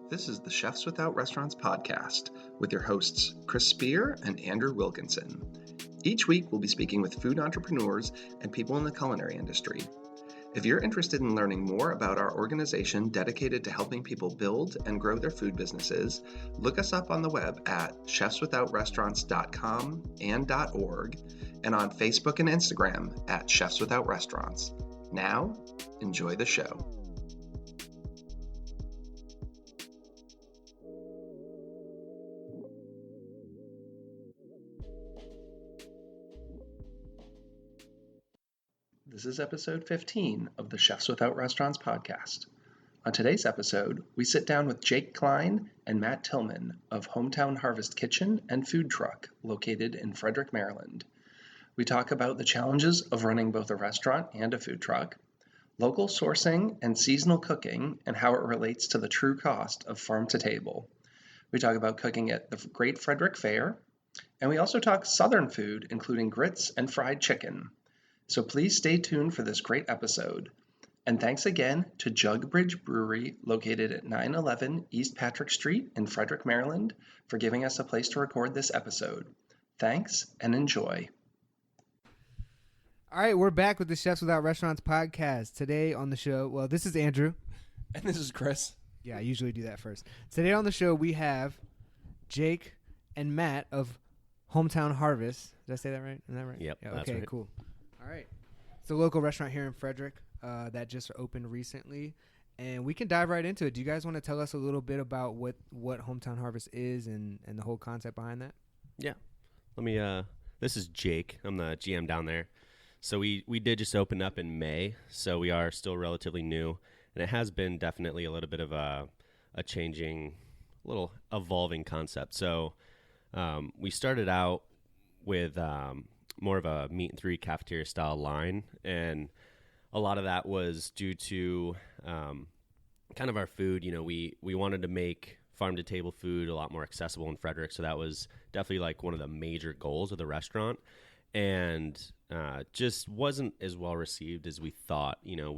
This is the Chefs Without Restaurants podcast with your hosts, Chris Spear and Andrew Wilkinson. Each week, we'll be speaking with food entrepreneurs and people in the culinary industry. If you're interested in learning more about our organization dedicated to helping people build and grow their food businesses, look us up on the web at chefswithoutrestaurants.com and .org, and on Facebook and Instagram at Chefs Without Restaurants. Now, enjoy the show. This is episode 15 of the Chefs Without Restaurants podcast. On today's episode, we sit down with Jake Cline and Matt Tilman of Hometown Harvest Kitchen and Food Truck located in Frederick, Maryland. We talk about the challenges of running both a restaurant and a food truck, local sourcing and seasonal cooking and how it relates to the true cost of farm to table. We talk about cooking at the Great Frederick Fair, and we also talk Southern food, including grits and fried chicken. So please stay tuned for this great episode. And thanks again to Jugbridge Brewery, located at 911 East Patrick Street in Frederick, Maryland, for giving us a place to record this episode. Thanks and enjoy. All right, we're back with the Chefs Without Restaurants podcast. Today on the show, well, this is Andrew. And this is Chris. Yeah, I usually do that first. Today on the show, we have Jake and Matt of Hometown Harvest. Did I say that right? Is that right? Yep. Yeah, that's okay, right. Cool. All right. It's a local restaurant here in Frederick that just opened recently, and we can dive right into it. Do you guys want to tell us a little bit about what Hometown Harvest is and the whole concept behind that? Yeah. This is Jake. I'm the GM down there. So we did just open up in May, so we are still relatively new, and it has been definitely a little bit of a changing, little evolving concept. So we started out with more of a meat and three cafeteria style line, and a lot of that was due to kind of our food. You know, we wanted to make farm to table food a lot more accessible in Frederick, so that was definitely like one of the major goals of the restaurant, and just wasn't as well received as we thought. You know,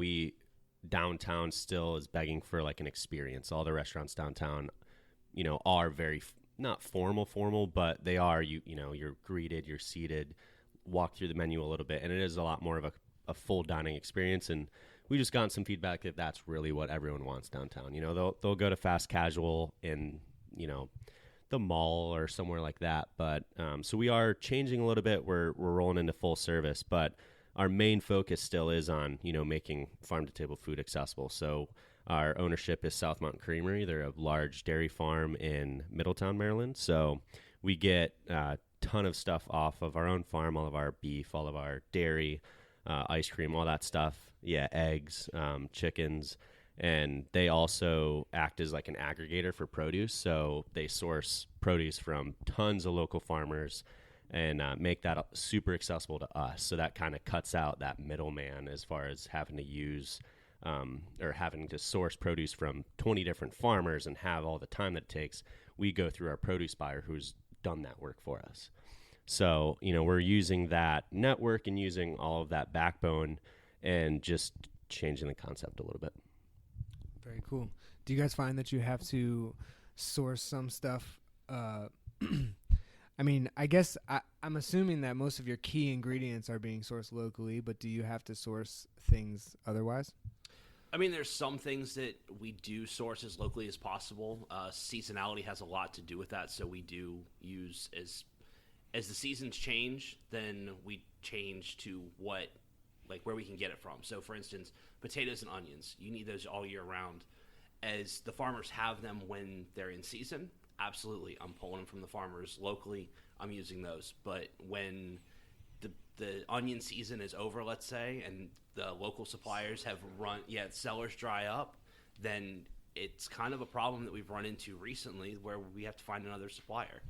downtown still is begging for like an experience. All the restaurants downtown, you know, are very not formal, but they are, you know, you're greeted, you're seated, walk through the menu a little bit, and it is a lot more of a full dining experience. And we just gotten some feedback that that's really what everyone wants downtown. You know, they'll go to fast casual in, you know, the mall or somewhere like that. But so we are changing a little bit. We're rolling into full service, but our main focus still is on, you know, making farm to table food accessible. So our ownership is South Mountain Creamery. They're a large dairy farm in Middletown, Maryland. So we get ton of stuff off of our own farm, all of our beef, all of our dairy, ice cream, all that stuff. Yeah, eggs, chickens, and they also act as like an aggregator for produce. So they source produce from tons of local farmers and make that super accessible to us. So that kind of cuts out that middleman as far as having to use or having to source produce from 20 different farmers and have all the time that it takes. We go through our produce buyer who's done that work for us. So, you know, we're using that network and using all of that backbone and just changing the concept a little bit. Very cool. Do you guys find that you have to source some stuff? I mean, I guess I'm assuming that most of your key ingredients are being sourced locally, but do you have to source things otherwise? I mean, there's some things that we do source as locally as possible. Seasonality has a lot to do with that, so we do use as the seasons change, then we change to where we can get it from. So, for instance, potatoes and onions, you need those all year round. As the farmers have them when they're in season, absolutely, I'm pulling them from the farmers locally. I'm using those. But when the onion season is over, let's say, and the local suppliers have sellers dry up, then it's kind of a problem that we've run into recently where we have to find another supplier.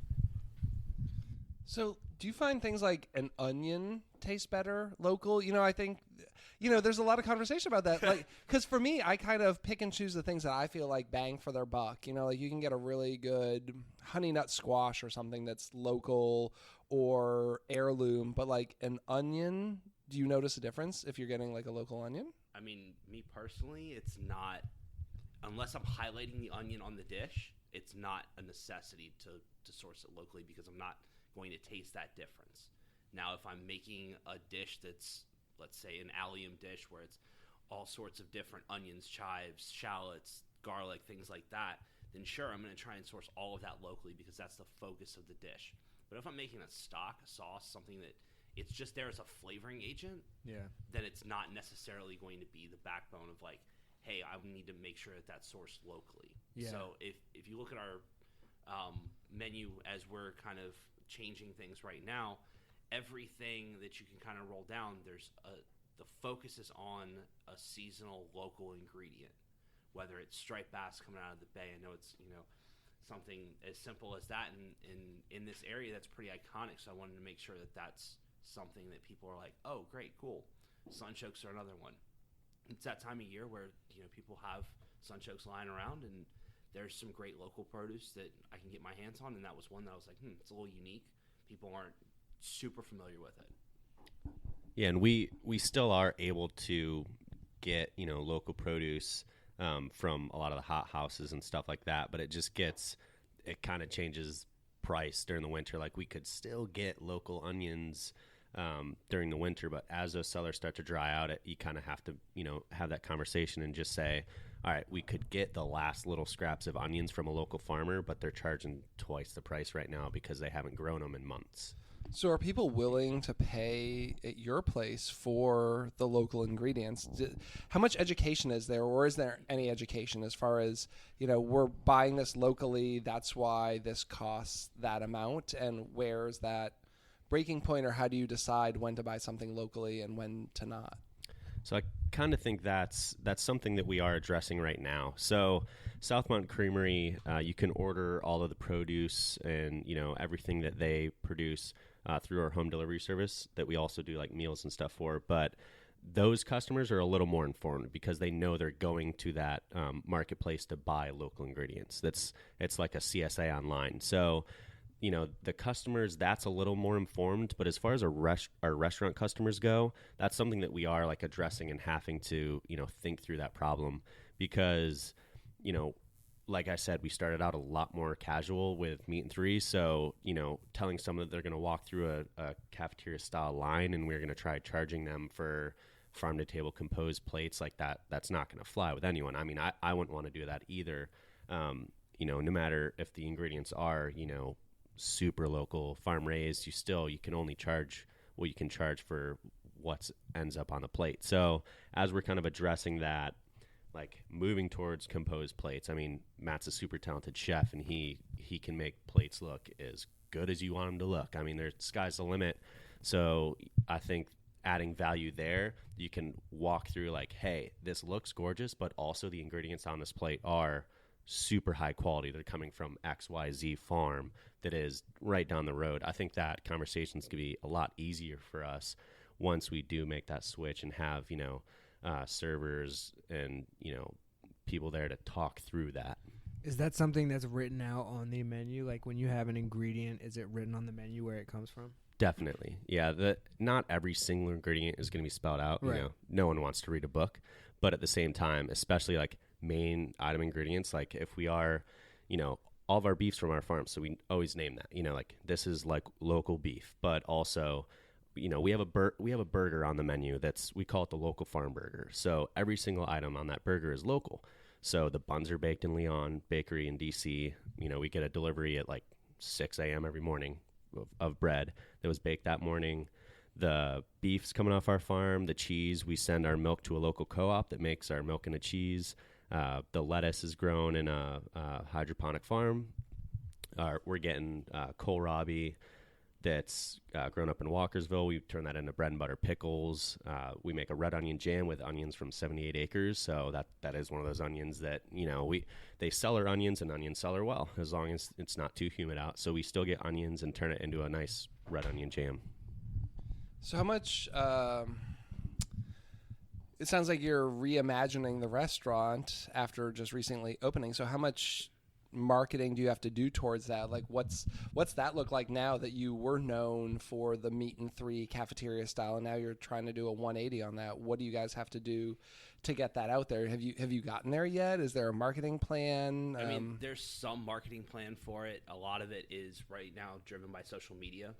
So do you find things like an onion taste better local? You know, I think, you know, there's a lot of conversation about that. Like, because for me, I kind of pick and choose the things that I feel like bang for their buck. You know, like you can get a really good honey nut squash or something that's local or heirloom, but like an onion, do you notice a difference if you're getting like a local onion? I mean, me personally, it's not unless I'm highlighting the onion on the dish, it's not a necessity to source it locally because I'm not going to taste that difference. Now, if I'm making a dish that's, let's say, an allium dish where it's all sorts of different onions, chives, shallots, garlic, things like that, then sure, I'm going to try and source all of that locally because that's the focus of the dish. But if I'm making a stock, a sauce, something that it's just there as a flavoring agent, then it's not necessarily going to be the backbone of like, hey, I need to make sure that that's sourced locally. Yeah. So if you look at our menu as we're kind of changing things right now, everything that you can kind of roll down, the focus is on a seasonal local ingredient, whether it's striped bass coming out of the bay. I know it's, something as simple as that in this area that's pretty iconic. So I wanted to make sure that that's something that people are like, oh, great, cool. Sunchokes are another one. It's that time of year where people have sunchokes lying around, and there's some great local produce that I can get my hands on, and that was one that I was like, it's a little unique. People aren't super familiar with it. Yeah, and we still are able to get local produce from a lot of the hot houses and stuff like that, but it kind of changes price during the winter. Like we could still get local onions during the winter, but as those sellers start to dry out, you kind of have to have that conversation and just say, all right, we could get the last little scraps of onions from a local farmer, but they're charging twice the price right now because they haven't grown them in months. So are people willing to pay at your place for the local ingredients? How much education is there, or is there any education as far as, we're buying this locally, that's why this costs that amount, and where's that breaking point, or how do you decide when to buy something locally and when to not? So I kind of think that's something that we are addressing right now. So Southmont Creamery, you can order all of the produce and everything that they produce through our home delivery service that we also do like meals and stuff for. But those customers are a little more informed because they know they're going to that marketplace to buy local ingredients. It's like a CSA online. So the customers, that's a little more informed, but as far as our restaurant customers go, that's something that we are like addressing and having to, think through that problem because, like I said, we started out a lot more casual with Meat and Three. So, telling someone that they're going to walk through a cafeteria style line and we're going to try charging them for farm to table composed plates like that, that's not going to fly with anyone. I mean, I wouldn't want to do that either. No matter if the ingredients are, super local, farm raised, you can only charge what you can charge for what ends up on the plate. So as we're kind of addressing that, like moving towards composed plates, I mean, Matt's a super talented chef and he can make plates look as good as you want them to look. I mean, sky's the limit. So I think adding value there, you can walk through like, hey, this looks gorgeous, but also the ingredients on this plate are super high quality. They're coming from XYZ farm that is right down the road. I think that conversation's going to be a lot easier for us once we do make that switch and have, servers and, people there to talk through that. Is that something that's written out on the menu? Like when you have an ingredient, is it written on the menu where it comes from? Definitely. Yeah. Not every single ingredient is going to be spelled out. Right. No one wants to read a book, but at the same time, especially like main item ingredients, like if we are, all of our beef's from our farm, so we always name that, like this is like local beef, but also, we have a burger on the menu we call it the local farm burger. So every single item on that burger is local. So the buns are baked in Leon Bakery in DC. We get a delivery at like 6 a.m. every morning of bread that was baked that morning. The beef's coming off our farm. The cheese, we send our milk to a local co-op that makes our milk into cheese. The lettuce is grown in a hydroponic farm. We're getting kohlrabi that's grown up in Walkersville. We turn that into bread and butter pickles. We make a red onion jam with onions from 78 acres. So that is one of those onions that, they sell our onions and onions sell her well, as long as it's not too humid out. So we still get onions and turn it into a nice red onion jam. So how much, it sounds like you're reimagining the restaurant after just recently opening. So how much marketing do you have to do towards that? Like what's that look like now that you were known for the Meat and Three cafeteria style and now you're trying to do a 180 on that? What do you guys have to do to get that out there. Have you gotten there yet? Is there a marketing plan? I mean, there's some marketing plan for it. A lot of it is right now driven by social media.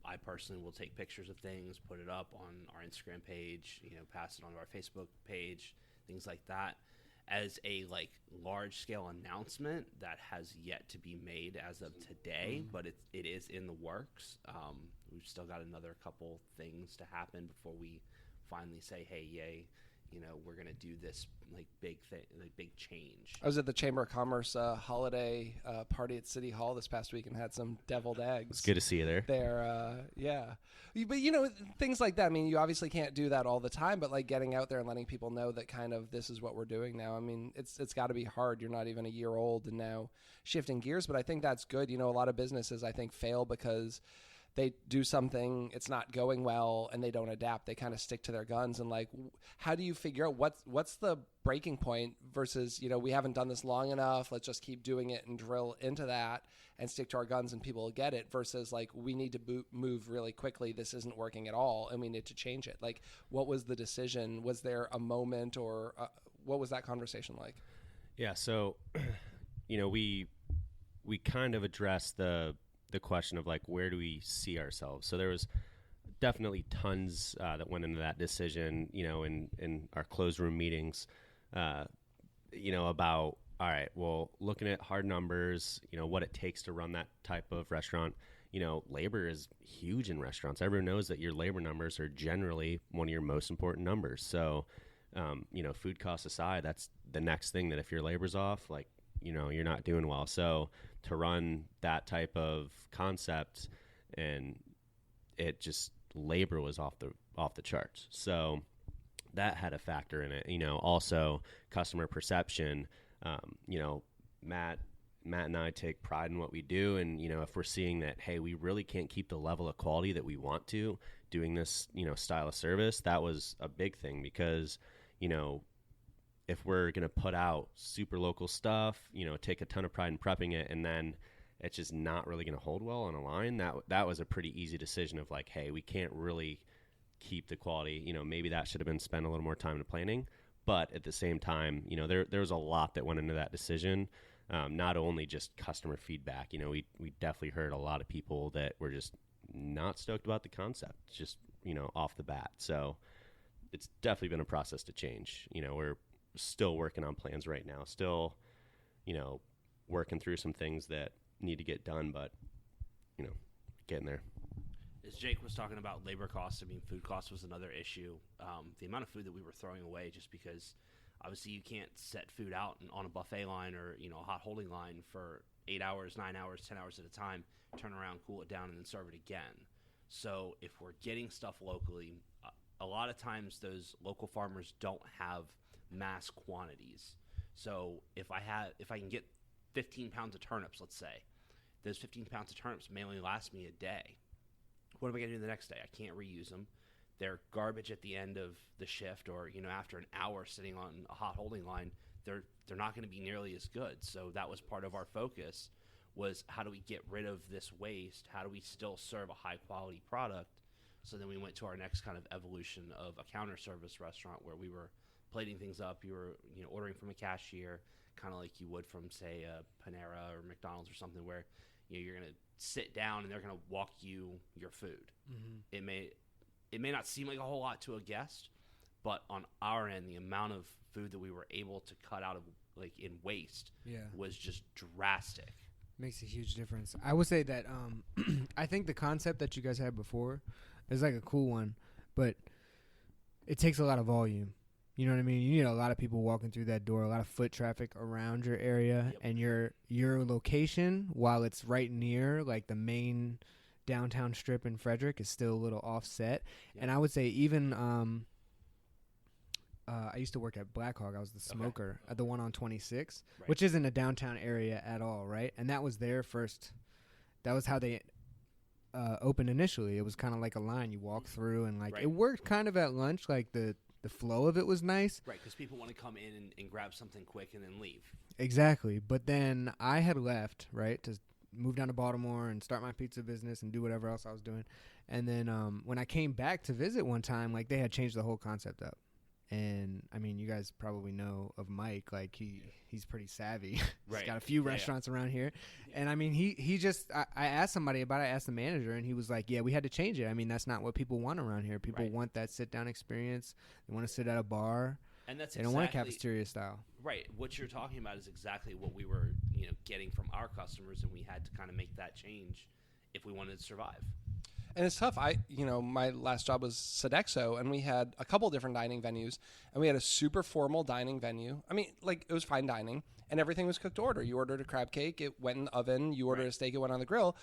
I personally will take pictures of things, put it up on our Instagram page, pass it on to our Facebook page, things like that. As a large scale announcement, that has yet to be made as of today, but it is in the works. We've still got another couple things to happen before we finally say, hey, yay, we're going to do this big thing, big change. I was at the Chamber of Commerce holiday party at City Hall this past week and had some deviled eggs. It's good to see you there. Yeah. But, things like that. I mean, you obviously can't do that all the time, but getting out there and letting people know that kind of this is what we're doing now. I mean, it's got to be hard. You're not even a year old and now shifting gears, but I think that's good. A lot of businesses, I think, fail because they do something, it's not going well, and they don't adapt. They kind of stick to their guns. And how do you figure out what's the breaking point versus, we haven't done this long enough, let's just keep doing it and drill into that and stick to our guns and people will get it, versus we need to move really quickly, this isn't working at all and we need to change it. What was the decision? Was there a moment, or what was that conversation like? Yeah, so we kind of addressed the question of where do we see ourselves. So there was definitely tons that went into that decision, in our closed room meetings, about, all right, well, looking at hard numbers, what it takes to run that type of restaurant. Labor is huge in restaurants. Everyone knows that your labor numbers are generally one of your most important numbers. So, food costs aside, that's the next thing that if your labor's off, you're not doing well. So to run that type of concept, and it just, labor was off the charts. So that had a factor in it. Also customer perception. Matt and I take pride in what we do, and if we're seeing that, hey, we really can't keep the level of quality that we want to doing this style of service, that was a big thing, because if we're going to put out super local stuff, take a ton of pride in prepping it, and then it's just not really going to hold well on a line, that was a pretty easy decision of hey, we can't really keep the quality. Maybe that should have been spent a little more time in planning. But at the same time, there was a lot that went into that decision. Not only just customer feedback, we definitely heard a lot of people that were just not stoked about the concept, just, off the bat. So it's definitely been a process to change. We're still working on plans right now, still, working through some things that need to get done, but, getting there. As Jake was talking about labor costs, food costs was another issue. The amount of food that we were throwing away, just because obviously you can't set food out on a buffet line or, a hot holding line for 8 hours, 9 hours, 10 hours at a time, turn around, cool it down, and then serve it again. So if we're getting stuff locally, a lot of times those local farmers don't have mass quantities. So if I can get 15 pounds of turnips, let's say, those 15 pounds of turnips may only last me a day. What am I going to do the next day? I can't reuse them. They're garbage at the end of the shift, or after an hour sitting on a hot holding line, they're not going to be nearly as good. So that was part of our focus, was how do we get rid of this waste? How do we still serve a high quality product? So then we went to our next kind of evolution of a counter service restaurant, where we were plating things up. You were ordering from a cashier, kind of like you would from, say, Panera or McDonald's or something, where you're going to sit down and they're going to walk you your food. Mm-hmm. It may not seem like a whole lot to a guest, but on our end, the amount of food that we were able to cut out of in waste was just drastic. Makes a huge difference. I would say that I think the concept that you guys had before is a cool one, but it takes a lot of volume. You know what I mean? You need a lot of people walking through that door, a lot of foot traffic around your area, and your location, while it's right near the main downtown strip in Frederick, is still a little offset. And I would say even I used to work at Black Hog. I was the smoker at the one on 26, which isn't a downtown area at all, right? And that was their first. That was how they opened initially. It was kind of like a line you walk through, and it worked kind of at lunch, the flow of it was nice. Right, because people want to come in and grab something quick and then leave. Exactly. But then I had left, to move down to Baltimore and start my pizza business and do whatever else I was doing. And then when I came back to visit one time, they had changed the whole concept up. And I mean, you guys probably know of Mike. Like he's pretty savvy. Right. He's got a few restaurants around here. And I mean, he just I asked somebody about it. I asked the manager, and he was like, "Yeah, we had to change it. I mean, that's not what people want around here. People want that sit down experience. They want to sit at a bar, and they don't want a cafeteria style." Right. What you're talking about is exactly what we were, getting from our customers, and we had to kind of make that change if we wanted to survive. And it's tough. My last job was Sodexo, and we had a couple different dining venues, and we had a super formal dining venue. I mean, like, it was fine dining, and everything was cooked to order. You ordered a crab cake, it went in the oven. You ordered a steak, it went on the grill.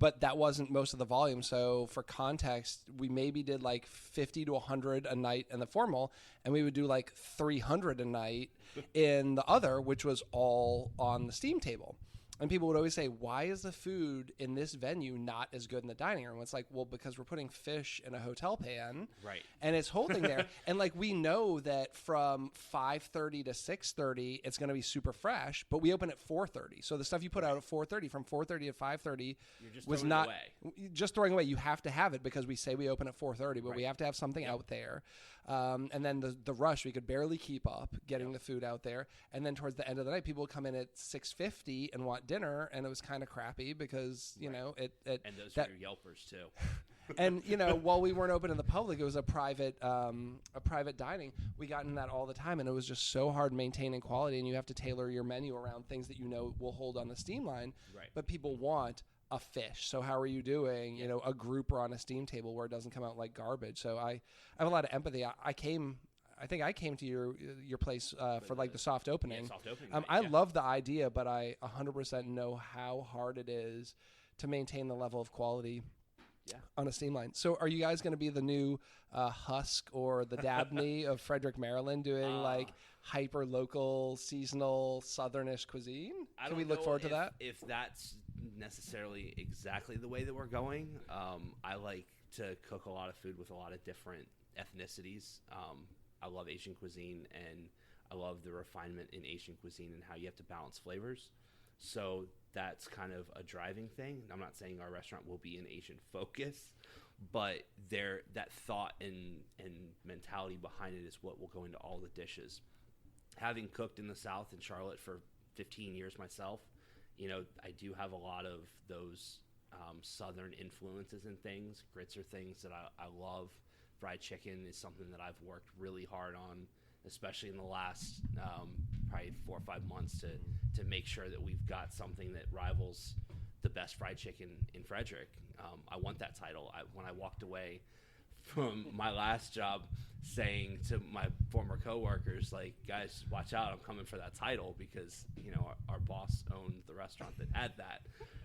But that wasn't most of the volume. So for context, we maybe did like 50 to 100 a night in the formal, and we would do like 300 a night in the other, which was all on the steam table. And people would always say, why is the food in this venue not as good in the dining room? It's like, well, because we're putting fish in a hotel pan. Right. And it's holding there. And like, we know that from 5:30 to 6:30, it's going to be super fresh, but we open at 4:30. So the stuff you put out at 4:30, from 4:30 to 5:30 was not just throwing away. You have to have it because we say we open at 4:30, but we have to have something out there. And then the rush, we could barely keep up getting the food out there. And then towards the end of the night, people would come in at 6:50 and want dinner, and it was kind of crappy because and those that, were your Yelpers too. And while we weren't open in the public, it was a private dining. We got in that all the time, and it was just so hard maintaining quality. And you have to tailor your menu around things that will hold on the steam line. Right. But people want a fish. So how are you doing? A grouper on a steam table where it doesn't come out like garbage. So I have a lot of empathy. I think I came to your place for like the soft opening. Soft opening. I love the idea, but I 100% know how hard it is to maintain the level of quality on a steam line. So are you guys going to be the new Husk or the Dabney of Frederick, Maryland, doing like hyper local, seasonal, southernish cuisine? Can we look forward to that? If that's necessarily exactly the way that we're going, I like to cook a lot of food with a lot of different ethnicities. I love Asian cuisine, and I love the refinement in Asian cuisine and how you have to balance flavors. So that's kind of a driving thing. I'm not saying our restaurant will be an Asian focus, but that thought and mentality behind it is what will go into all the dishes. Having cooked in the South in Charlotte for 15 years myself, I do have a lot of those Southern influences and things. Grits are things that I love. Fried chicken is something that I've worked really hard on, especially in the last probably 4 or 5 months to make sure that we've got something that rivals the best fried chicken in Frederick. I want that title. When I walked away from my last job saying to my former coworkers, like, guys, watch out, I'm coming for that title because, our boss owned the restaurant that had that.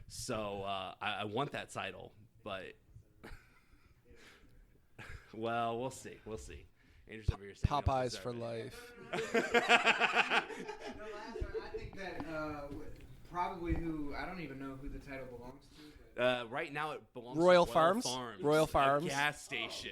So I want that title, but well, we'll see. Andrew's over here saying Popeyes for life. I think that probably I don't even know who the title belongs to. Right now it belongs Royal to Farms? Royal Farms. A gas station.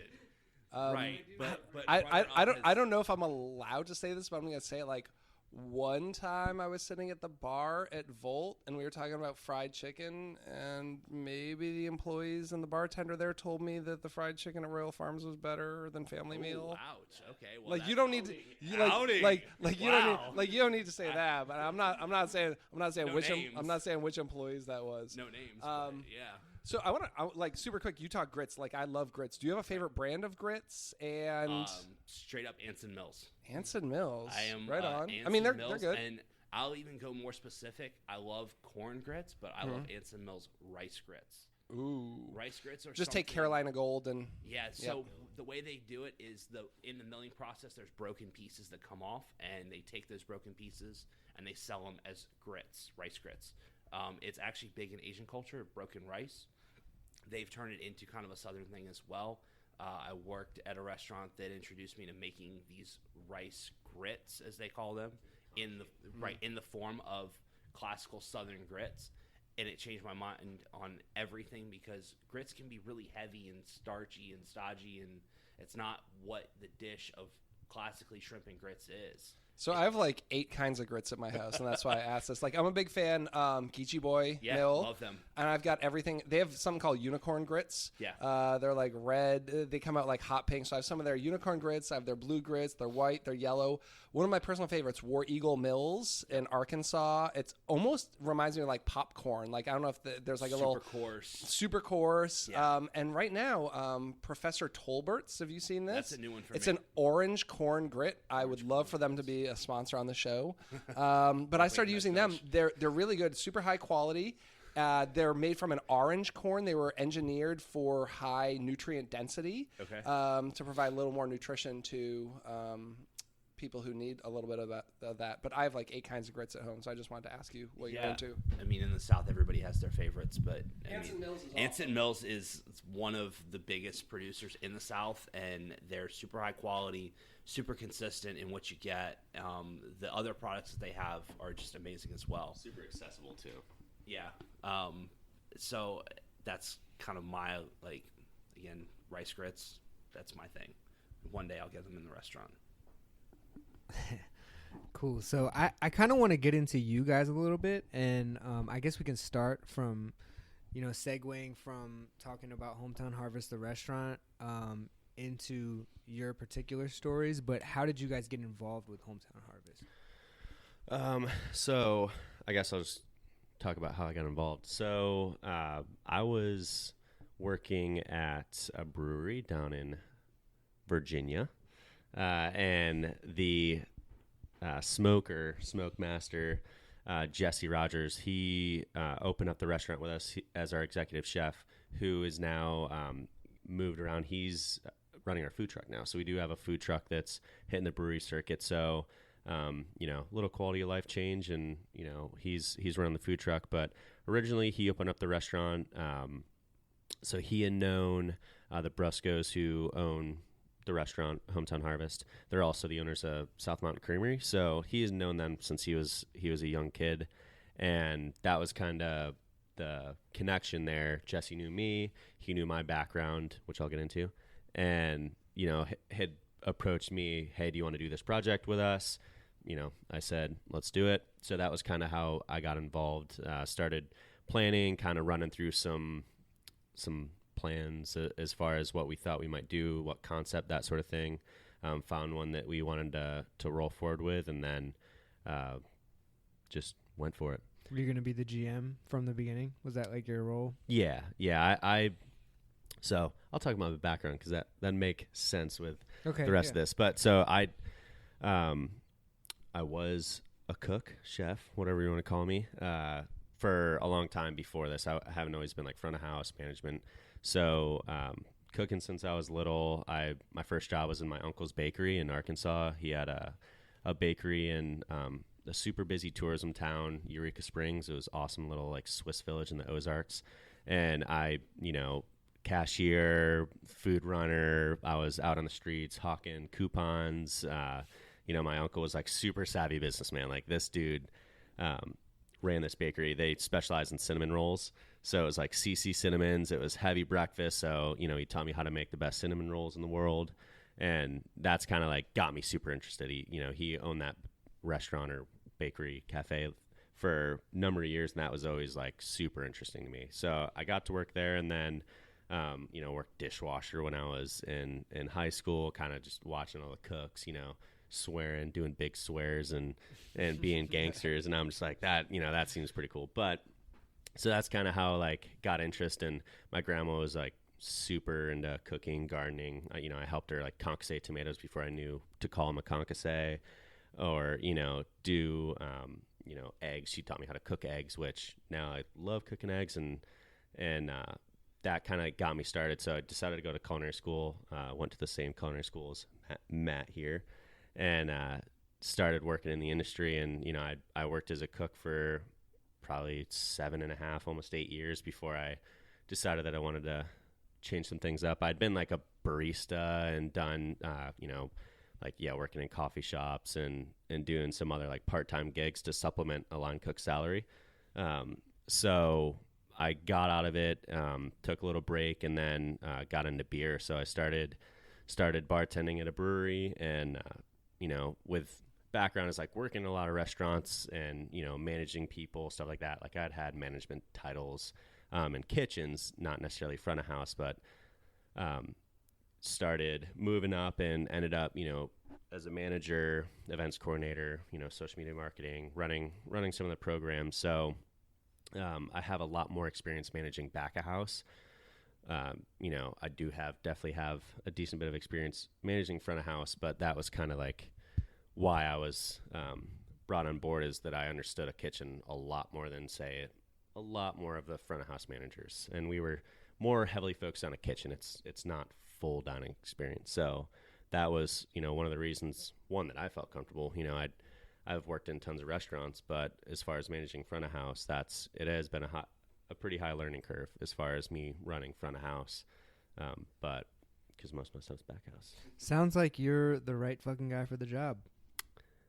Right. But I don't know if I'm allowed to say this, but I'm going to say it. Like, one time I was sitting at the bar at Volt, and we were talking about fried chicken, and maybe the employees and the bartender there told me that the fried chicken at Royal Farms was better than Family Meal. Ouch. Okay. Well, Like, you don't need to you don't need to say that, but I'm not saying No which names. I'm not saying which employees that was. no names. But yeah. So I want to like super quick. You talk grits. Like, I love grits. Do you have a favorite brand of grits? And Straight up Anson Mills. Anson Mills. I am right on. Anson I mean, they're Mills, good. And I'll even go more specific. I love corn grits, but I love Anson Mills rice grits. Ooh. Rice grits are Just take Carolina Gold and So the way they do it is in the milling process, there's broken pieces that come off, and they take those broken pieces and they sell them as grits, rice grits. It's actually big in Asian culture, broken rice. They've turned it into kind of a Southern thing as well. I worked at a restaurant that introduced me to making these rice grits, as they call them, in the form of classical Southern grits, and it changed my mind on everything because grits can be really heavy and starchy and stodgy, and it's not what the dish of classically shrimp and grits is. So I have like 8 kinds of grits at my house, and that's why I asked this. Like, I'm a big fan, Geechee Boy Yeah, Mill. love them. And I've got everything. They have something called unicorn grits. Yeah. They're like red. They come out like hot pink. So I have some of their unicorn grits. I have their blue grits. They're white. They're yellow. One of my personal favorites, War Eagle Mills in Arkansas. It's almost reminds me of like popcorn. Like, I don't know if there's like a little super coarse. Yeah. And right now, Professor Tolbert's. Have you seen this? That's a new one for It's me. an orange corn grit. I would love for them to be a sponsor on the show. But I started using them. They're really good. Super high quality. They're made from an orange corn. They were engineered for high nutrient density to provide a little more nutrition to people who need a little bit of that. But I have like 8 kinds of grits at home, so I just wanted to ask you what you're into. I mean, in the South, everybody has their favorites, but Anson Mills is one of the biggest producers in the South, and they're super high quality, super consistent in what you get. The other products that they have are just amazing as well. Super accessible too. Yeah. So that's kind of my, like, again, rice grits. That's my thing. One day I'll get them in the restaurant. Cool. So I kind of want to get into you guys a little bit, and I guess we can start from, segueing from talking about Hometown Harvest, the restaurant, into your particular stories. But how did you guys get involved with Hometown Harvest? So I guess I'll just talk about how I got involved. So I was working at a brewery down in Virginia, and the smoke master, Jesse Rogers, he opened up the restaurant with us as our executive chef, who is now moved around. He's running our food truck now. So we do have a food truck that's hitting the brewery circuit. So little quality of life change, and he's running the food truck. But originally he opened up the restaurant. So he had known the Bruscos, who own the restaurant Hometown Harvest. They're also the owners of South Mountain Creamery. So he has known them since he was a young kid, and that was kind of the connection there. Jesse knew me. He knew my background, which I'll get into, and had approached me, hey, do you want to do this project with us? I said, let's do it. So that was kind of how I got involved. Started planning, kind of running through some plans as far as what we thought we might do, what concept, that sort of thing. Found one that we wanted to roll forward with, and then just went for it. Were you going to be the GM from the beginning? Was that like your role? Yeah. So I'll talk about the background because that make sense with the rest of this. But so I was a cook, chef, whatever you want to call me, for a long time before this. I haven't always been like front of house management. So cooking since I was little. My first job was in my uncle's bakery in Arkansas. He had a bakery in a super busy tourism town, Eureka Springs. It was awesome little like Swiss village in the Ozarks. And I, cashier, food runner. I was out on the streets hawking coupons. My uncle was like super savvy businessman. Like this dude ran this bakery. They specialized in cinnamon rolls. So it was like CC cinnamons. It was heavy breakfast. So, he taught me how to make the best cinnamon rolls in the world. And that's kind of like got me super interested. He owned that restaurant or bakery cafe for a number of years. And that was always like super interesting to me. So I got to work there, and then, worked dishwasher when I was in high school, kind of just watching all the cooks, swearing, doing big swears and being gangsters. And I'm just like that seems pretty cool. But so that's kind of how like got interest. And my grandma was like super into cooking, gardening. I helped her like concasse tomatoes before I knew to call them a concasse, or, do, eggs. She taught me how to cook eggs, which now I love cooking eggs, and that kind of got me started. So I decided to go to culinary school, went to the same culinary school as Matt here, and started working in the industry. And, I worked as a cook for probably 7.5, almost 8 years before I decided that I wanted to change some things up. I'd been like a barista and done, working in coffee shops and doing some other like part-time gigs to supplement a line cook salary. So I got out of it, took a little break, and then got into beer. So I started bartending at a brewery, and with background is like working in a lot of restaurants and, managing people, stuff like that. Like I'd had management titles in kitchens, not necessarily front of house, but started moving up and ended up, as a manager, events coordinator, social media marketing, running some of the programs. So I have a lot more experience managing back of house. I definitely have a decent bit of experience managing front of house, but that was kind of like why I was brought on board, is that I understood a kitchen a lot more than, say, a lot more of the front of house managers. And we were more heavily focused on a kitchen. It's not full dining experience. So that was, one of the reasons, one, that I felt comfortable. I've worked in tons of restaurants, but as far as managing front of house, it has been a pretty high learning curve as far as me running front of house. But because most of my stuff's back house. Sounds like you're the right fucking guy for the job.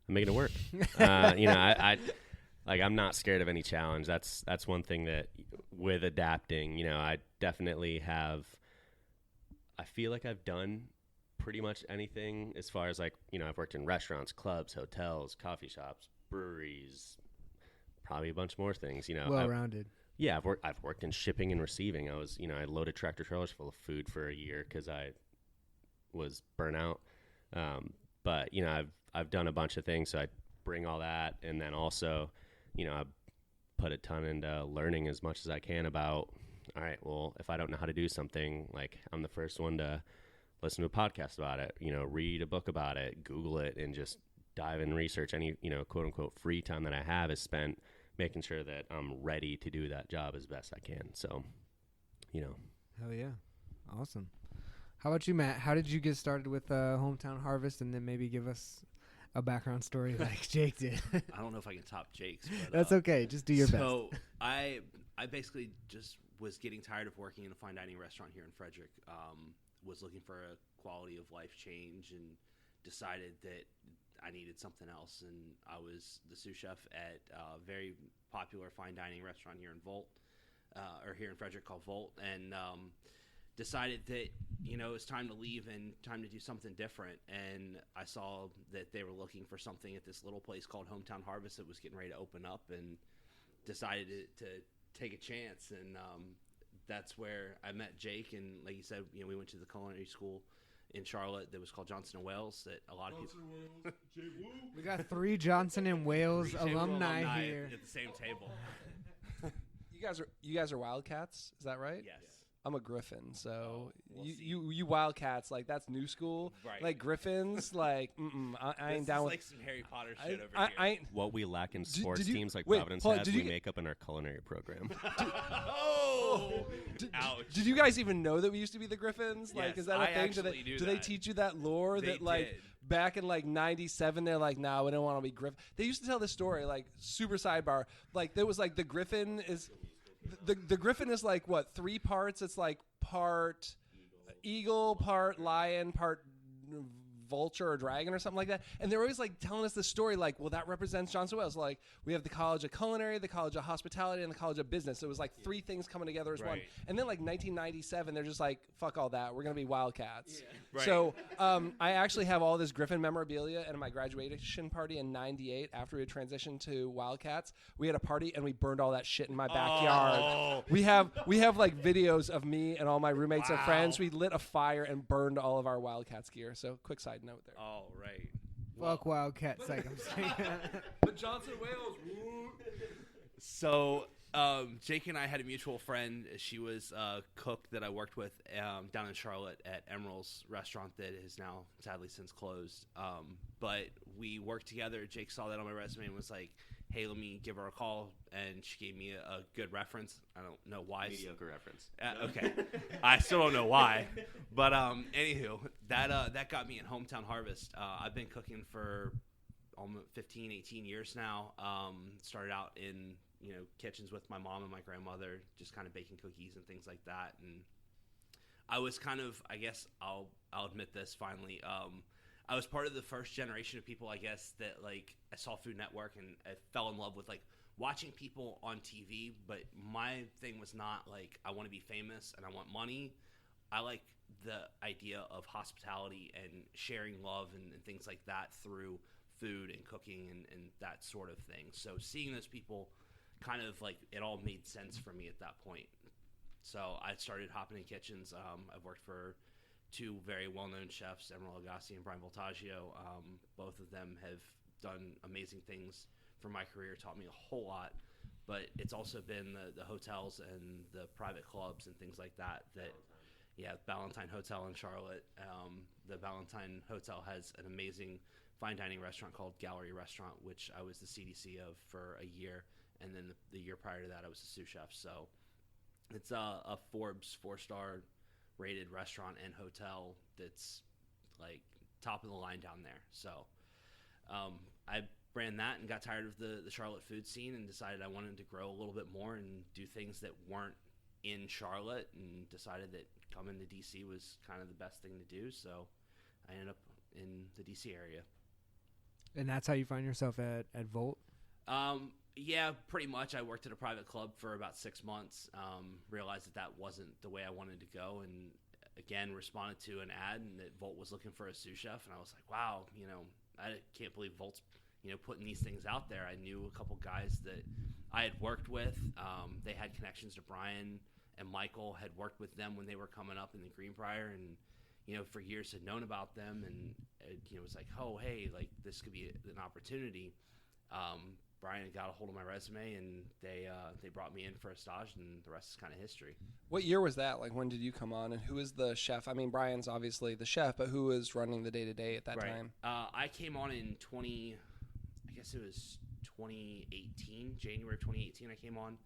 I'm making it work. I'm not scared of any challenge. That's one thing that with adapting, I definitely have. I feel like I've done pretty much anything as far as I've worked in restaurants, clubs, hotels, coffee shops, breweries, probably a bunch more things. Well-rounded. Yeah, I've worked in shipping and receiving. I loaded tractor trailers full of food for a year because I was burnt out. But I've done a bunch of things, so I bring all that, and then also, I put a ton into learning as much as I can about. All right, well, if I don't know how to do something, like I'm the first one to listen to a podcast about it, read a book about it, Google it, and just dive in research. Any, quote unquote free time that I have is spent making sure that I'm ready to do that job as best I can. So, Hell yeah. Awesome. How about you, Matt? How did you get started with Hometown Harvest, and then maybe give us a background story like Jake did? I don't know if I can top Jake's. But, That's okay. Just do your best. So I basically just was getting tired of working in a fine dining restaurant here in Frederick. Was looking for a quality of life change and decided that I needed something else. And I was the sous chef at a very popular fine dining restaurant here in here in Frederick called Volt. And decided that, it was time to leave and time to do something different. And I saw that they were looking for something at this little place called Hometown Harvest that was getting ready to open up, and decided to take a chance. And that's where I met Jake. And like you said, we went to the culinary school in Charlotte that was called Johnson & Wales, that a lot of people. We got 3 Johnson & Wales alumni here at the same table. You guys are Wildcats, is that right? Yes. I'm a Griffin, so we'll you Wildcats, like, that's new school. Right. Like Griffins, like I ain't down with like some Harry Potter shit over here. What we lack in sports teams like wait, Providence Paul, has, we make up in our culinary program. Ouch. Did you guys even know that we used to be the Griffins? Like, Yes, is that a I thing? actually Do they teach you that lore? They that like did. back in like '97, they're like, nah, we don't want to be Griffin. They used to tell this story, like, super sidebar. Like, there was like the Griffin is. The Griffin is like what, 3 parts? It's like part eagle, part lion, part vulture or dragon or something like that. And they're always like telling us this story, like, well, that represents Johnson Wales. Like, we have the College of Culinary, the College of Hospitality, and the College of Business. It was like 3 things coming together as one. Right. And then like 1997, they're just like, fuck all that. We're gonna be Wildcats. Yeah. Right. So I actually have all this Griffin memorabilia at my graduation party in '98. After we transitioned to Wildcats, we had a party and we burned all that shit in my backyard. Oh. We have like videos of me and all my roommates and Wow. friends. We lit a fire and burned all of our Wildcats gear. So quick side note there. Oh, right. Fuck Wildcats, like I'm saying. But Johnson Wales. So Jake and I had a mutual friend. She was a cook that I worked with down in Charlotte at Emerald's restaurant that is now sadly since closed. But we worked together. Jake saw that on my resume and was like, hey, let me give her a call. And she gave me a good reference. I don't know why. Mediocre reference. Okay. I still don't know why. But anywho, that got me at Hometown Harvest. I've been cooking for almost 15, 18 years now. Started out in kitchens with my mom and my grandmother, just kind of baking cookies and things like that. And I was kind of, I guess I'll admit this finally, I was part of the first generation of people, I guess, that like I saw Food Network and I fell in love with like watching people on TV. But my thing was not like I want to be famous and I want money. I like the idea of hospitality and sharing love and things like that through food and cooking and that sort of thing. So seeing those people, kind of like it all made sense for me at that point. So I started hopping in kitchens. I've worked for two very well-known chefs, Emeril Lagasse and Brian Voltaggio. Both of them have done amazing things for my career, taught me a whole lot. But it's also been the hotels and the private clubs and things like that. Ballantine Hotel in Charlotte. The Ballantine Hotel has an amazing fine dining restaurant called Gallery Restaurant, which I was the CDC of for a year. And then the year prior to that, I was a sous chef. So it's a Forbes 4-star rated restaurant and hotel that's like top of the line down there. So I ran that and got tired of the Charlotte food scene and decided I wanted to grow a little bit more and do things that weren't in Charlotte, and decided that coming to DC was kind of the best thing to do. So I ended up in the DC area. And that's how you find yourself at Volt? Yeah, pretty much. I worked at a private club for about 6 months, realized that wasn't the way I wanted to go, and again, responded to an ad and that Volt was looking for a sous chef, and I was like, wow, I can't believe Volt's, putting these things out there. I knew a couple guys that I had worked with. They had connections to Brian and Michael, had worked with them when they were coming up in the Greenbrier, and for years had known about them, and it was like, oh, hey, like this could be an opportunity. Brian got a hold of my resume, and they brought me in for a stage, and the rest is kind of history. What year was that? Like, when did you come on, and who is the chef? I mean, Brian's obviously the chef, but who was running the day-to-day at that time? I came on in 2018, January of 2018 I came on.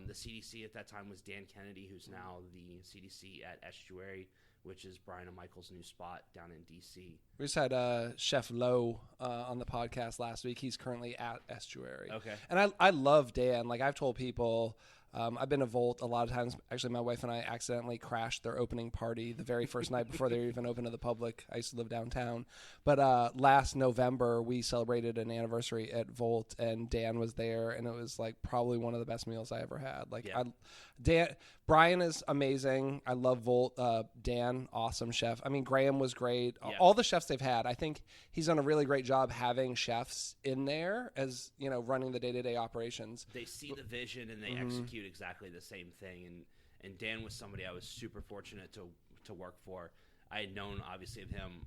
The CDC at that time was Dan Kennedy, who's now the CDC at Estuary, which is Brian and Michael's new spot down in D.C. We just had Chef Lowe on the podcast last week. He's currently at Estuary. Okay. And I love Dan. Like, I've told people, I've been to Volt a lot of times. Actually, my wife and I accidentally crashed their opening party the very first night before they were even open to the public. I used to live downtown. But last November, we celebrated an anniversary at Volt, and Dan was there, and it was like probably one of the best meals I ever had. Like, yeah. Brian is amazing. I love Volt. Dan, awesome chef. I mean, Graham was great. Yeah. All the chefs they've had, I think he's done a really great job having chefs in there as, running the day-to-day operations. They see the vision and they execute exactly the same thing. And Dan was somebody I was super fortunate to work for. I had known, obviously, of him,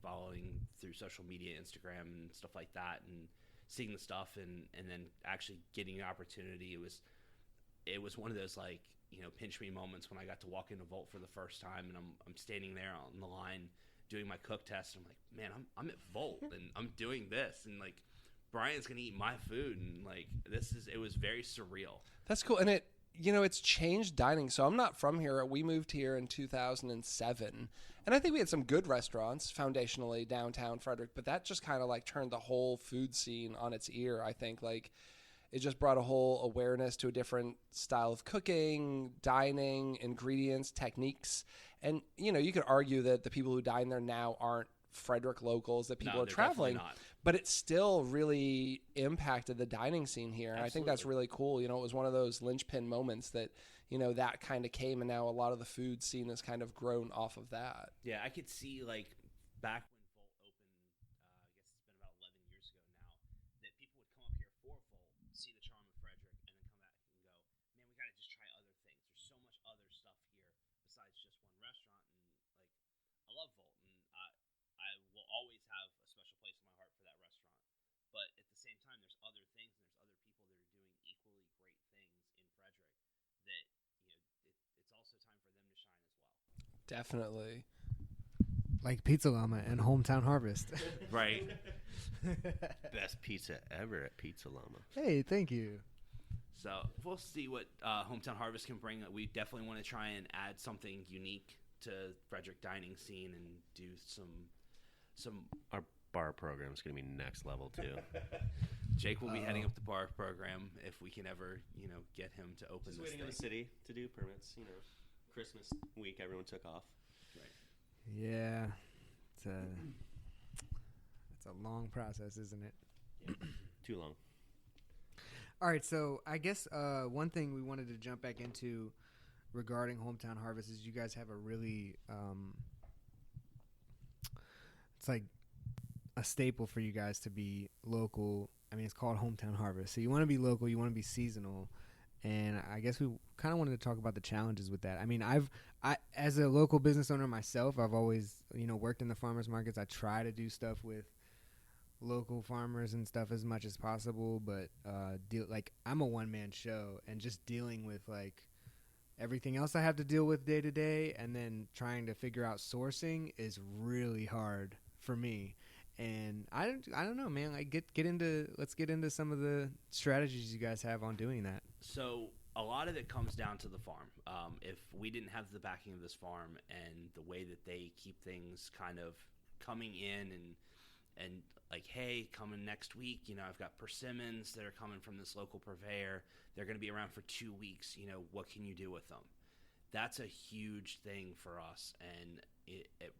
following through social media, Instagram and stuff like that, and seeing the stuff, and then actually getting an opportunity. It was one of those, like, pinch me moments when I got to walk into Volt for the first time, and I'm standing there on the line doing my cook test. And I'm like, man, I'm at Volt and I'm doing this, and like Brian's gonna eat my food, and like it was very surreal. That's cool. And it's changed dining. So I'm not from here. We moved here in 2007, and I think we had some good restaurants foundationally downtown Frederick, but that just kind of like turned the whole food scene on its ear. I think like it just brought a whole awareness to a different style of cooking, dining, ingredients, techniques. And, you could argue that the people who dine there now aren't Frederick locals, that people are traveling. But it still really impacted the dining scene here. And I think that's really cool. It was one of those linchpin moments that, that kind of came, and now a lot of the food scene has kind of grown off of that. Yeah, I could see, like, back when Volt opened, I guess it's been about 11 years ago now, that people would come up here for Volt, see the charm of Frederick, and then come back and go, man, we got to just try other things. There's so much other stuff here besides just one restaurant. And, like, I love Volt, and I will always have a special place in my heart for that restaurant. But at the same time, there's other things, and there's other people that are doing equally great things in Frederick that, it's also time for them to shine as well. Definitely. Like Pizza Llama and Hometown Harvest. Right. Best pizza ever at Pizza Llama. Hey, thank you. So we'll see what Hometown Harvest can bring. We definitely want to try and add something unique to Frederick dining scene and do some. Our bar program is going to be next level too. Jake will be heading up the bar program if we can ever, get him to open. Just this waiting thing. on the city to do permits. Christmas week, everyone took off. Right. Yeah, it's a long process, isn't it? Yeah. Too long. All right, so I guess one thing we wanted to jump back into regarding Hometown Harvest is you guys have a really it's like a staple for you guys to be local. I mean, it's called Hometown Harvest. So you want to be local, you want to be seasonal. And I guess we kind of wanted to talk about the challenges with that. I mean, I as a local business owner myself, I've always, worked in the farmers markets. I try to do stuff with local farmers and stuff as much as possible, but I'm a one-man show, and just dealing with like everything else I have to deal with day to day, and then trying to figure out sourcing is really hard for me. And I don't know, man. Like let's get into some of the strategies you guys have on doing that. So a lot of it comes down to the farm. If we didn't have the backing of this farm and the way that they keep things kind of coming in and like, hey, coming next week, I've got persimmons that are coming from this local purveyor. They're going to be around for 2 weeks. What can you do with them? That's a huge thing for us. And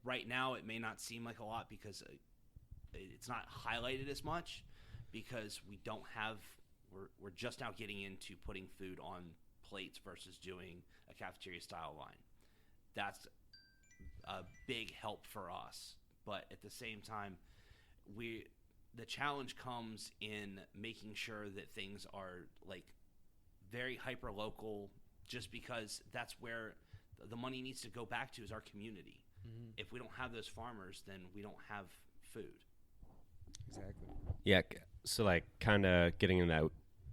right now it may not seem like a lot because it's not highlighted as much because we're just now getting into putting food on plates versus doing a cafeteria style line. That's a big help for us. But at the same time, the challenge comes in making sure that things are like very hyper local, just because that's where the money needs to go back to, is our community. Mm-hmm. If we don't have those farmers, then we don't have food. Exactly. Yeah. So like kind of getting into that,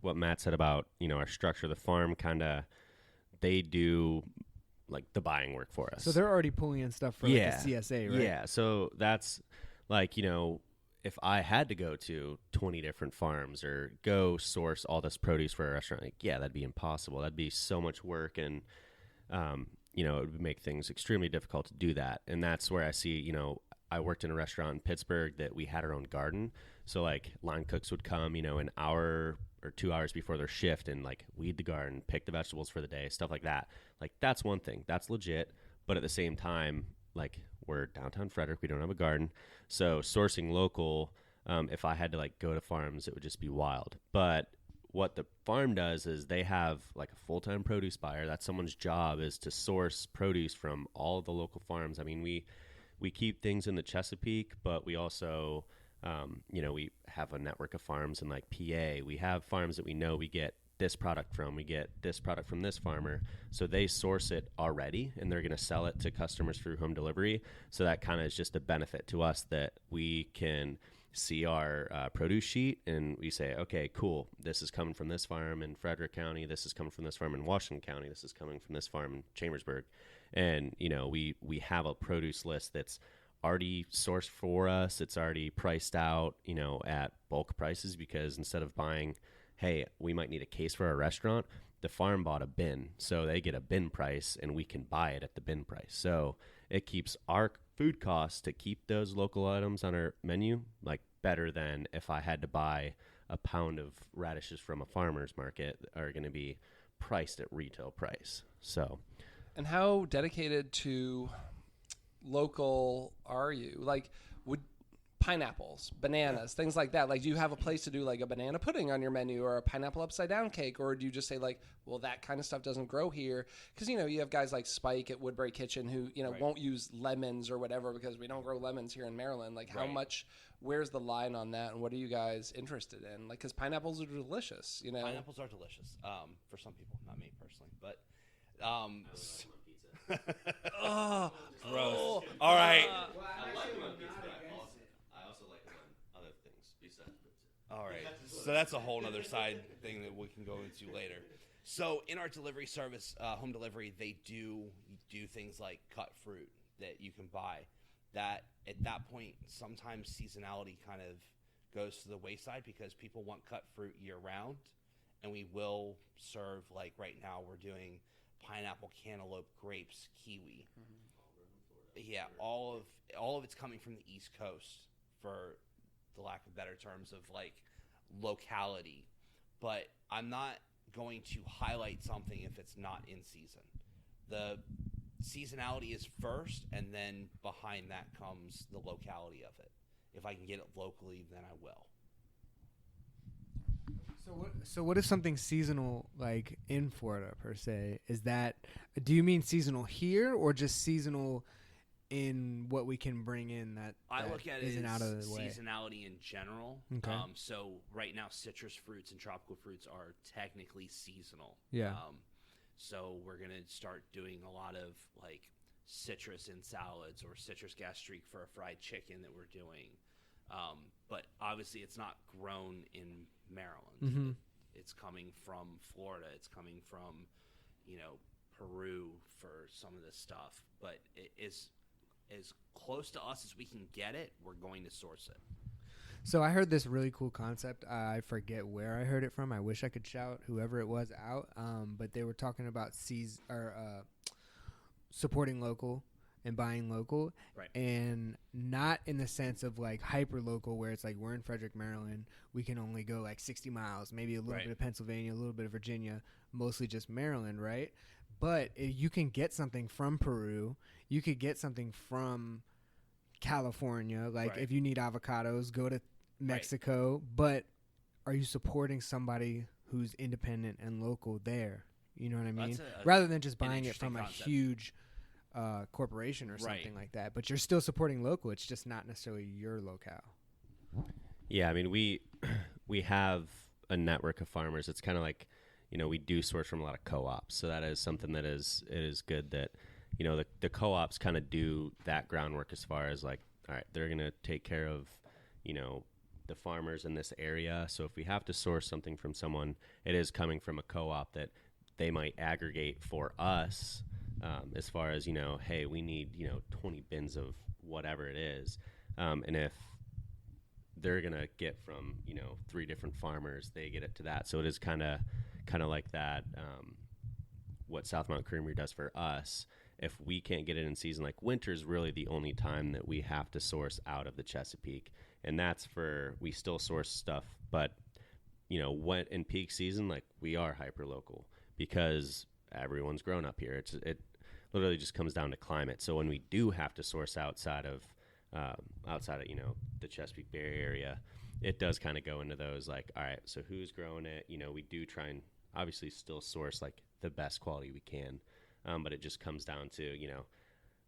what Matt said about, our structure of the farm, kind of they do like the buying work for us. So they're already pulling in stuff for like a CSA, right? Yeah. So that's like, if I had to go to 20 different farms or go source all this produce for a restaurant, like, yeah, that'd be impossible. That'd be so much work. And, it would make things extremely difficult to do that. And that's where I see, I worked in a restaurant in Pittsburgh that we had our own garden. So like line cooks would come, an hour or 2 hours before their shift and like weed the garden, pick the vegetables for the day, stuff like that. Like that's one thing. That's legit. But at the same time, like we're downtown Frederick, we don't have a garden. So sourcing local, if I had to like go to farms, it would just be wild. But what the farm does is they have like a full-time produce buyer. That's someone's job, is to source produce from all of the local farms. I mean, we keep things in the Chesapeake, but we also, we have a network of farms in like PA. We have farms that we know we get this product from. We get this product from this farmer. So they source it already, and they're going to sell it to customers through home delivery. So that kind of is just a benefit to us, that we can see our produce sheet and we say, okay, cool, this is coming from this farm in Frederick County. This is coming from this farm in Washington County. This is coming from this farm in Chambersburg. And, we have a produce list that's already sourced for us. It's already priced out, at bulk prices, because instead of buying, hey, we might need a case for our restaurant, the farm bought a bin. So they get a bin price and we can buy it at the bin price. So it keeps our food costs to keep those local items on our menu like better than if I had to buy a pound of radishes from a farmer's market that are going to be priced at retail price. So, and how dedicated to local are you? Like, would pineapples, bananas, things like that, like, do you have a place to do like a banana pudding on your menu or a pineapple upside down cake, or do you just say like, well, that kind of stuff doesn't grow here? Because you have guys like Spike at Woodbury Kitchen who Right. won't use lemons or whatever because we don't grow lemons here in Maryland. Like, how Right. much, where's the line on that, and what are you guys interested in? Like, because pineapples are delicious, Pineapples are delicious, for some people, not me personally, but Oh, gross. All right. I like lemon pizza, but I also like other things besides pizza. All right. So that's a whole other side thing that we can go into later. So in our delivery service, home delivery, they do things like cut fruit that you can buy. That at that point, sometimes seasonality kind of goes to the wayside because people want cut fruit year round, and we will serve, like right now we're doing pineapple, cantaloupe, grapes, kiwi. Mm-hmm. Yeah, all of it's coming from the East Coast, for the lack of better terms of like locality. But I'm not going to highlight something if it's not in season. The seasonality is first, and then behind that comes the locality of it. If I can get it locally, then I will. So what is something seasonal like in Florida per se? Do you mean seasonal here or just seasonal in what we can bring in that I look at it isn't as out of the way? seasonality in general. Okay. So right now, citrus fruits and tropical fruits are technically seasonal. Yeah. So we're gonna start doing a lot of like citrus in salads or citrus gastrique for a fried chicken that we're doing. But obviously, it's not grown in Maryland. Mm-hmm. It's coming from Florida. It's coming from, Peru for some of this stuff. But it is as close to us as we can get it. We're going to source it. So I heard this really cool concept. I forget where I heard it from. I wish I could shout whoever it was out. But they were talking about supporting local and buying local, Right. and not in the sense of like hyper local where it's like we're in Frederick, Maryland, we can only go like 60 miles, maybe a little Right. bit of Pennsylvania, a little bit of Virginia, mostly just Maryland, right? But you can get something from Peru, you could get something from California, like Right. if you need avocados, go to Mexico, but are you supporting somebody who's independent and local there? You know what I mean? That's Rather than just an buying it interesting from a concept. huge corporation or something like that. But you're still supporting local. It's just not necessarily your locale. Yeah, I mean, we have a network of farmers. It's kind of like, we do source from a lot of co-ops. So that is something that it is good that, the co-ops kind of do that groundwork as far as like, all right, they're going to take care of, the farmers in this area. So if we have to source something from someone, it is coming from a co-op that they might aggregate for us, as far as, hey, we need, 20 bins of whatever it is. And if they're going to get from, 3 different farmers, they get it to that. So it is kind of like that, what South Mountain Creamery does for us. If we can't get it in season, like winter's really the only time that we have to source out of the Chesapeake. And that's we still source stuff, but, when in peak season, like we are hyper local because everyone's grown up here. It literally just comes down to climate. So when we do have to source outside of the Chesapeake Bay Area, it does kind of go into those like, all right, so who's growing it? We do try and obviously still source like the best quality we can, but it just comes down to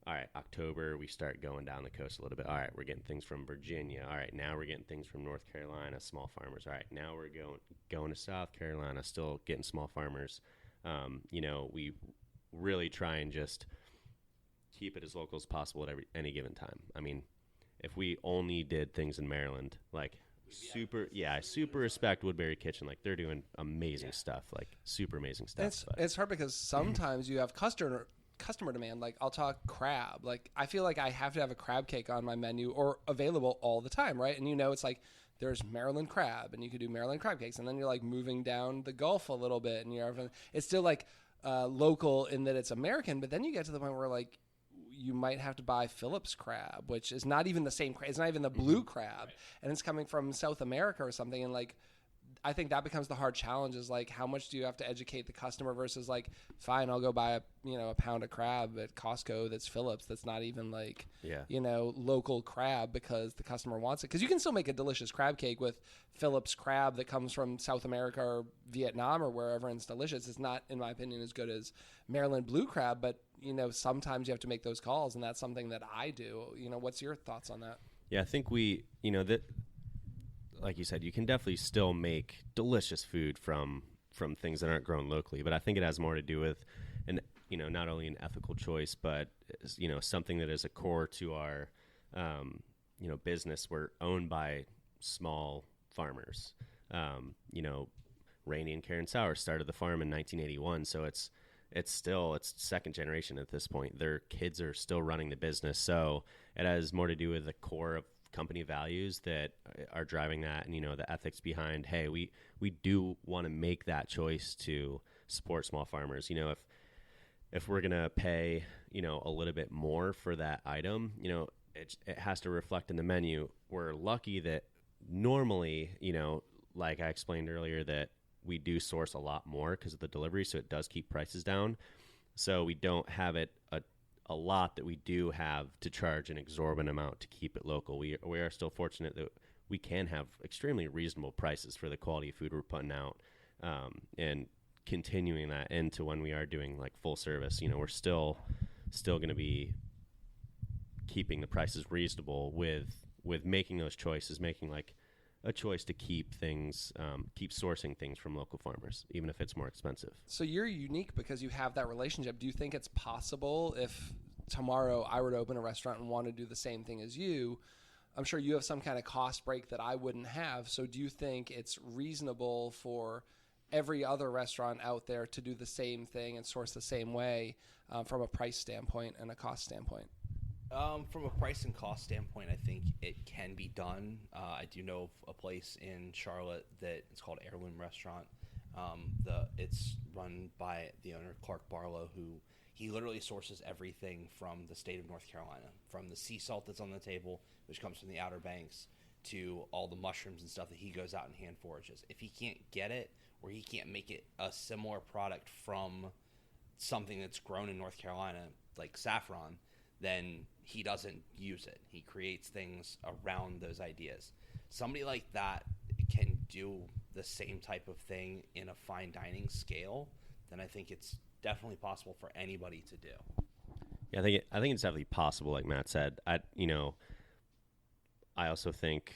all right, October we start going down the coast a little bit. All right, we're getting things from Virginia. All right, now we're getting things from North Carolina, small farmers. All right, now we're going to South Carolina, still getting small farmers. We really try and just keep it as local as possible at any given time. I mean, if we only did things in Maryland, like I super respect Woodbury Kitchen. Like they're doing amazing stuff, like super amazing stuff. It's hard because sometimes you have customer demand. Like I'll talk crab. Like I feel like I have to have a crab cake on my menu or available all the time, right? And it's like there's Maryland crab, and you could do Maryland crab cakes, and then you're like moving down the Gulf a little bit, and it's still like local in that it's American, but then you get to the point where like you might have to buy Phillips crab, which is not even the same crab. It's not even the blue crab, and it's coming from South America or something. And like, I think that becomes the hard challenge is like, how much do you have to educate the customer versus like, fine, I'll go buy a pound of crab at Costco that's Phillips. That's not even like, local crab because the customer wants it. Cause you can still make a delicious crab cake with Phillips crab that comes from South America or Vietnam or wherever. And it's delicious. It's not, in my opinion, as good as Maryland blue crab, but sometimes you have to make those calls, and that's something that I do. What's your thoughts on that? Yeah, I think that, like you said, you can definitely still make delicious food from things that aren't grown locally, but I think it has more to do with not only an ethical choice, but something that is a core to our business. We're owned by small farmers. Rainey and Karen Sauer started the farm in 1981, so it's second generation at this point. Their kids are still running the business, so it has more to do with the core of company values that are driving that, and the ethics behind, hey, we do want to make that choice to support small farmers. If we're gonna pay a little bit more for that item, it has to reflect in the menu. We're lucky that normally, like I explained earlier, that we do source a lot more because of the delivery, so it does keep prices down. So we don't have it a lot that we do have to charge an exorbitant amount to keep it local. We are still fortunate that we can have extremely reasonable prices for the quality of food we're putting out, and continuing that into when we are doing like full service. We're still going to be keeping the prices reasonable with making those choices, making like a choice to keep things, keep sourcing things from local farmers, even if it's more expensive. So you're unique because you have that relationship. Do you think it's possible if tomorrow I were to open a restaurant and want to do the same thing as you? I'm sure you have some kind of cost break that I wouldn't have. So do you think it's reasonable for every other restaurant out there to do the same thing and source the same way from a price standpoint and a cost standpoint? From a price and cost standpoint, I think it can be done. I do know of a place in Charlotte that it's called Heirloom Restaurant. It's run by the owner, Clark Barlow, who he literally sources everything from the state of North Carolina, from the sea salt that's on the table, which comes from the Outer Banks, to all the mushrooms and stuff that he goes out and hand forages. If he can't get it, or he can't make it a similar product from something that's grown in North Carolina, like saffron, then he doesn't use it. He creates things around those ideas. Somebody like that can do the same type of thing in a fine dining scale, then I think it's definitely possible for anybody to do. Yeah, I think it's definitely possible, like Matt said. I also think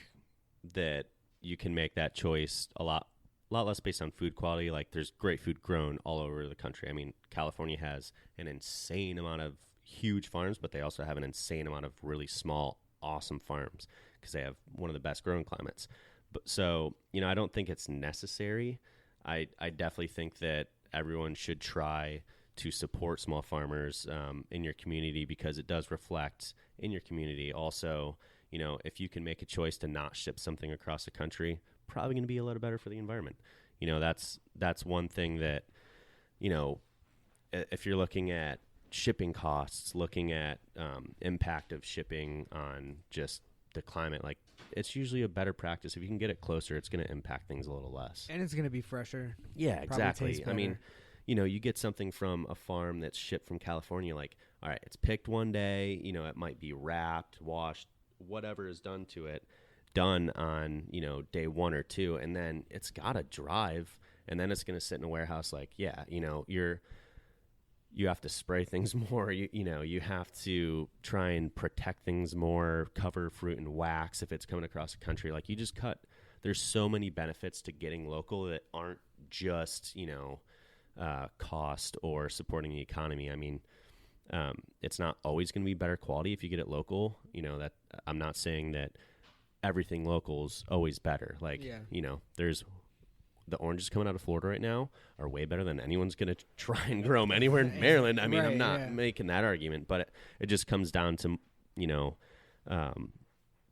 that you can make that choice a lot less based on food quality. Like, there's great food grown all over the country. I mean, California has an insane amount of huge farms, but they also have an insane amount of really small, awesome farms because they have one of the best growing climates. But so, I don't think it's necessary. I definitely think that everyone should try to support small farmers in your community because it does reflect in your community. Also, if you can make a choice to not ship something across the country, probably going to be a little better for the environment. That's one thing that, if you're looking at shipping costs, looking at impact of shipping on just the climate, like, it's usually a better practice. If you can get it closer, it's going to impact things a little less. And it's going to be fresher. Yeah, exactly. I mean, you get something from a farm that's shipped from California, like, all right, it's picked one day, it might be wrapped, washed, whatever is done to it, done on, day 1 or 2, and then it's got to drive, and then it's going to sit in a warehouse. Like, yeah, you have to spray things more. You have to try and protect things more, cover fruit in wax if it's coming across the country. Like, you just there's so many benefits to getting local that aren't just, cost or supporting the economy. I mean, it's not always going to be better quality if you get it local. That I'm not saying that everything local is always better. Like, there's the oranges coming out of Florida right now are way better than anyone's going to try and grow them anywhere in Maryland. I mean, right, I'm not making that argument, but it just comes down to,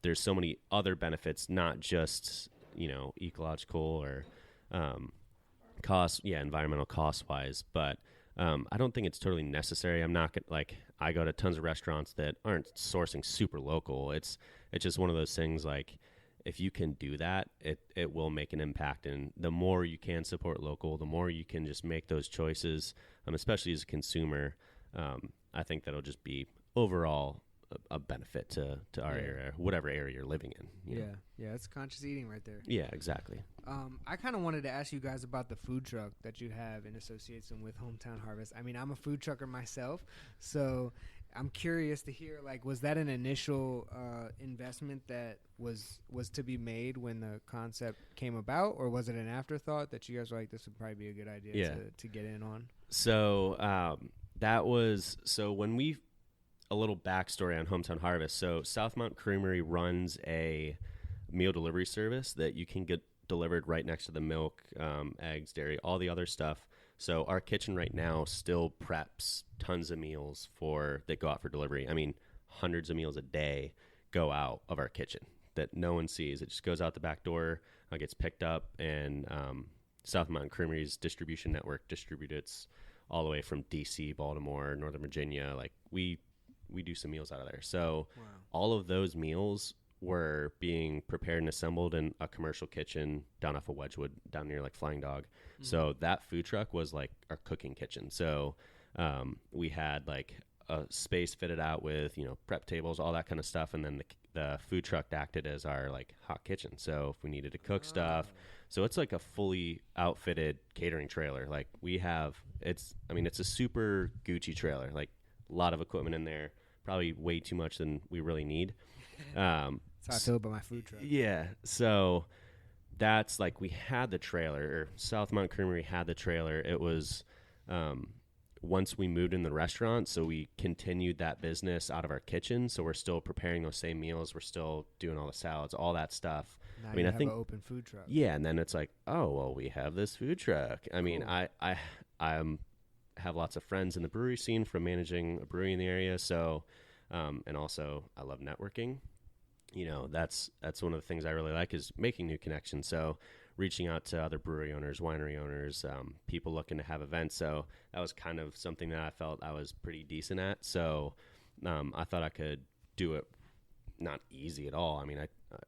there's so many other benefits, not just, ecological or environmental cost wise, but I don't think it's totally necessary. I'm not I go to tons of restaurants that aren't sourcing super local. It's just one of those things, like, if you can do that, it will make an impact. And the more you can support local, the more you can just make those choices, especially as a consumer. I think that'll just be overall a benefit to our area, whatever area you're living in. Yeah, it's conscious eating right there. Yeah, exactly. I kind of wanted to ask you guys about the food truck that you have in association with Hometown Harvest. I mean, I'm a food trucker myself, so I'm curious to hear, like, was that an initial investment that was to be made when the concept came about, or was it an afterthought that you guys were like, this would probably be a good idea to get in on? So when we, a little backstory on Hometown Harvest. So Southmont Creamery runs a meal delivery service that you can get delivered right next to the milk, eggs, dairy, all the other stuff. So our kitchen right now still preps tons of meals that go out for delivery. I mean, hundreds of meals a day go out of our kitchen that no one sees. It just goes out the back door, gets picked up, and South Mountain Creamery's distribution network distributes all the way from DC, Baltimore, Northern Virginia. Like, we do some meals out of there. So all of those meals were being prepared and assembled in a commercial kitchen down off of Wedgwood, down near like Flying Dog. Mm-hmm. So that food truck was like our cooking kitchen. So we had like a space fitted out with, prep tables, all that kind of stuff. And then the food truck acted as our like hot kitchen. So if we needed to cook stuff, so it's like a fully outfitted catering trailer. Like it's a super Gucci trailer, like a lot of equipment in there, probably way too much than we really need. That's how I feel about my food truck. Yeah, so that's like we had the trailer, or South Mount Creamery had the trailer. It was once we moved in the restaurant, so we continued that business out of our kitchen. So we're still preparing those same meals. We're still doing all the salads, all that stuff. Now I mean, you I have think an open food truck. yeah, and then it's like, oh well, we have this food truck. I mean, Cool. I have lots of friends in the brewery scene from managing a brewery in the area. So, and also I love networking. You know, that's one of the things I really like is making new connections. So reaching out to other brewery owners, winery owners, people looking to have events. So that was kind of something that I felt I was pretty decent at. So I thought I could do it. Not easy at all. I mean,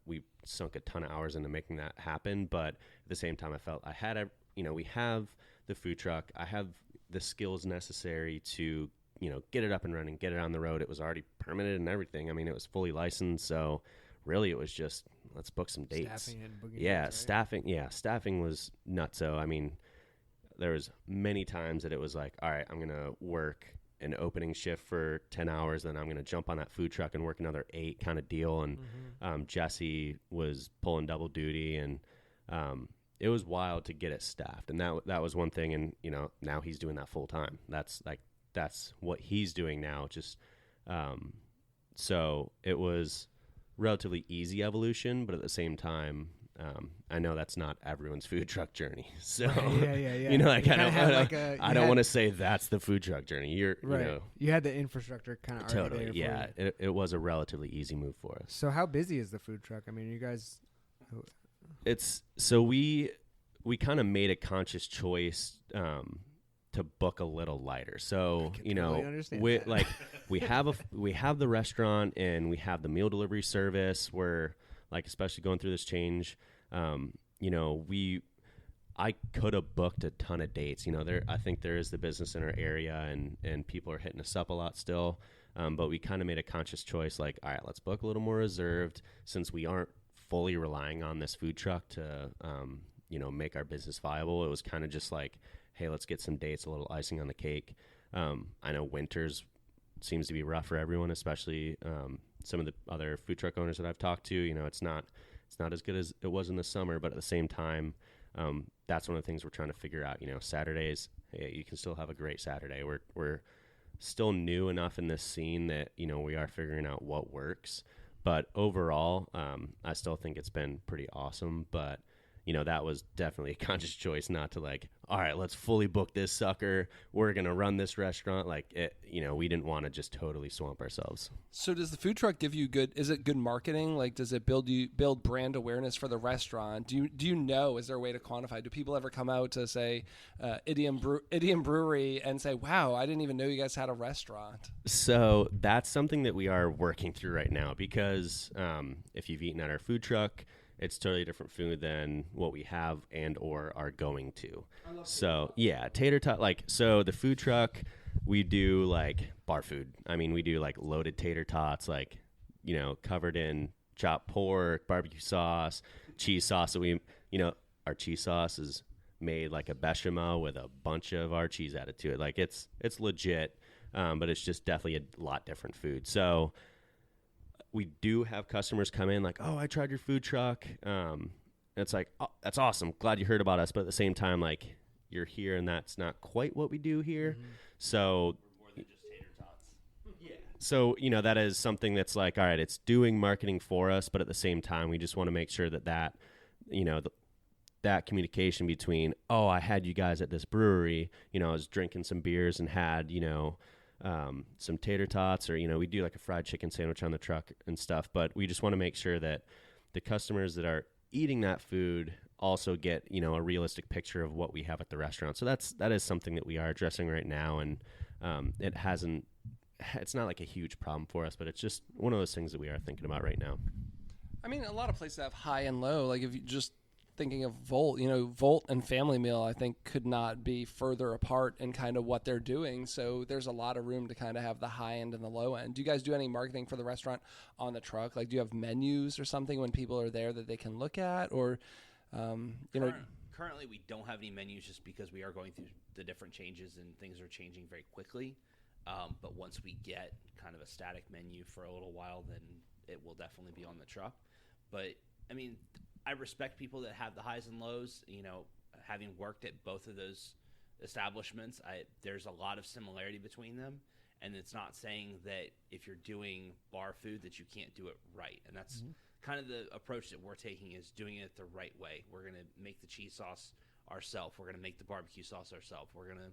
we sunk a ton of hours into making that happen, but at the same time, I felt I had we have the food truck. I have the skills necessary to, get it up and running, get it on the road. It was already permitted and everything. I mean, it was fully licensed. So really it was just, let's book some dates. Staffing and booking Yeah. dates, right? Staffing was nuts. So, I mean, there was many times that it was like, all right, I'm going to work an opening shift for 10 hours. Then I'm going to jump on that food truck and work another 8 kind of deal. And Jesse was pulling double duty, and it was wild to get it staffed. And that was one thing. And, now he's doing that full time. That's what he's doing now. Just, so it was relatively easy evolution, but at the same time, I know that's not everyone's food truck journey. So, Right, yeah. I don't want to say that's the food truck journey. You had the infrastructure kind of already Totally. there. Yeah. It was a relatively easy move for us. So how busy is the food truck? I mean, you guys. We kind of made a conscious choice, to book a little lighter. So, understand we that. like we have the restaurant and we have the meal delivery service where, like, especially going through this change, I could have booked a ton of dates. I think there is the business in our area and people are hitting us up a lot still. But we kind of made a conscious choice, like, all right, let's book a little more reserved since we aren't fully relying on this food truck to, make our business viable. It was kind of just like, hey, let's get some dates, a little icing on the cake. I know winters seems to be rough for everyone, especially some of the other food truck owners that I've talked to. It's not as good as it was in the summer, but at the same time, that's one of the things we're trying to figure out. Saturdays, hey, you can still have a great Saturday. We're still new enough in this scene that we are figuring out what works. But overall, I still think it's been pretty awesome. But that was definitely a conscious choice not to, like, all right, let's fully book this sucker. We're going to run this restaurant. Like, we didn't want to just totally swamp ourselves. So does the food truck give you is it good marketing? Like, does it build brand awareness for the restaurant? Do you know, is there a way to quantify? Do people ever come out to, say, Idiom Brewery and say, wow, I didn't even know you guys had a restaurant? So that's something that we are working through right now because if you've eaten at our food truck, it's totally different food than what we have and or are going to. So yeah, tater tot. So the food truck, we do like bar food. I mean, we do like loaded tater tots, like, covered in chopped pork, barbecue sauce, cheese sauce. So our cheese sauce is made like a bechamel with a bunch of our cheese added to it. Like it's legit, but it's just definitely a lot different food. So we do have customers come in like, oh, I tried your food truck. It's like, oh, that's awesome. Glad you heard about us. But at the same time, like, you're here and that's not quite what we do here. Mm-hmm. So we're more than just tater tots. Yeah. So, that is something that's like, all right, it's doing marketing for us. But at the same time, we just want to make sure that that communication between, oh, I had you guys at this brewery, I was drinking some beers and had, some tater tots, or we do like a fried chicken sandwich on the truck and stuff, but we just want to make sure that the customers that are eating that food also get a realistic picture of what we have at the restaurant. So that is something that we are addressing right now, and it's not like a huge problem for us, but it's just one of those things that we are thinking about right now. I mean, a lot of places have high and low. Like, if you just thinking of Volt, Volt and Family Meal, I think, could not be further apart in kind of what they're doing. So there's a lot of room to kind of have the high end and the low end. Do you guys do any marketing for the restaurant on the truck? Like, do you have menus or something when people are there that they can look at? Or, Currently, we don't have any menus just because we are going through the different changes and things are changing very quickly. But once we get kind of a static menu for a little while, then it will definitely be on the truck. But I mean, I respect people that have the highs and lows. You know, having worked at both of those establishments, there's a lot of similarity between them. And it's not saying that if you're doing bar food that you can't do it right. And that's kind of the approach that we're taking, is doing it the right way. We're going to make the cheese sauce ourselves. We're going to make the barbecue sauce ourselves. We're going to,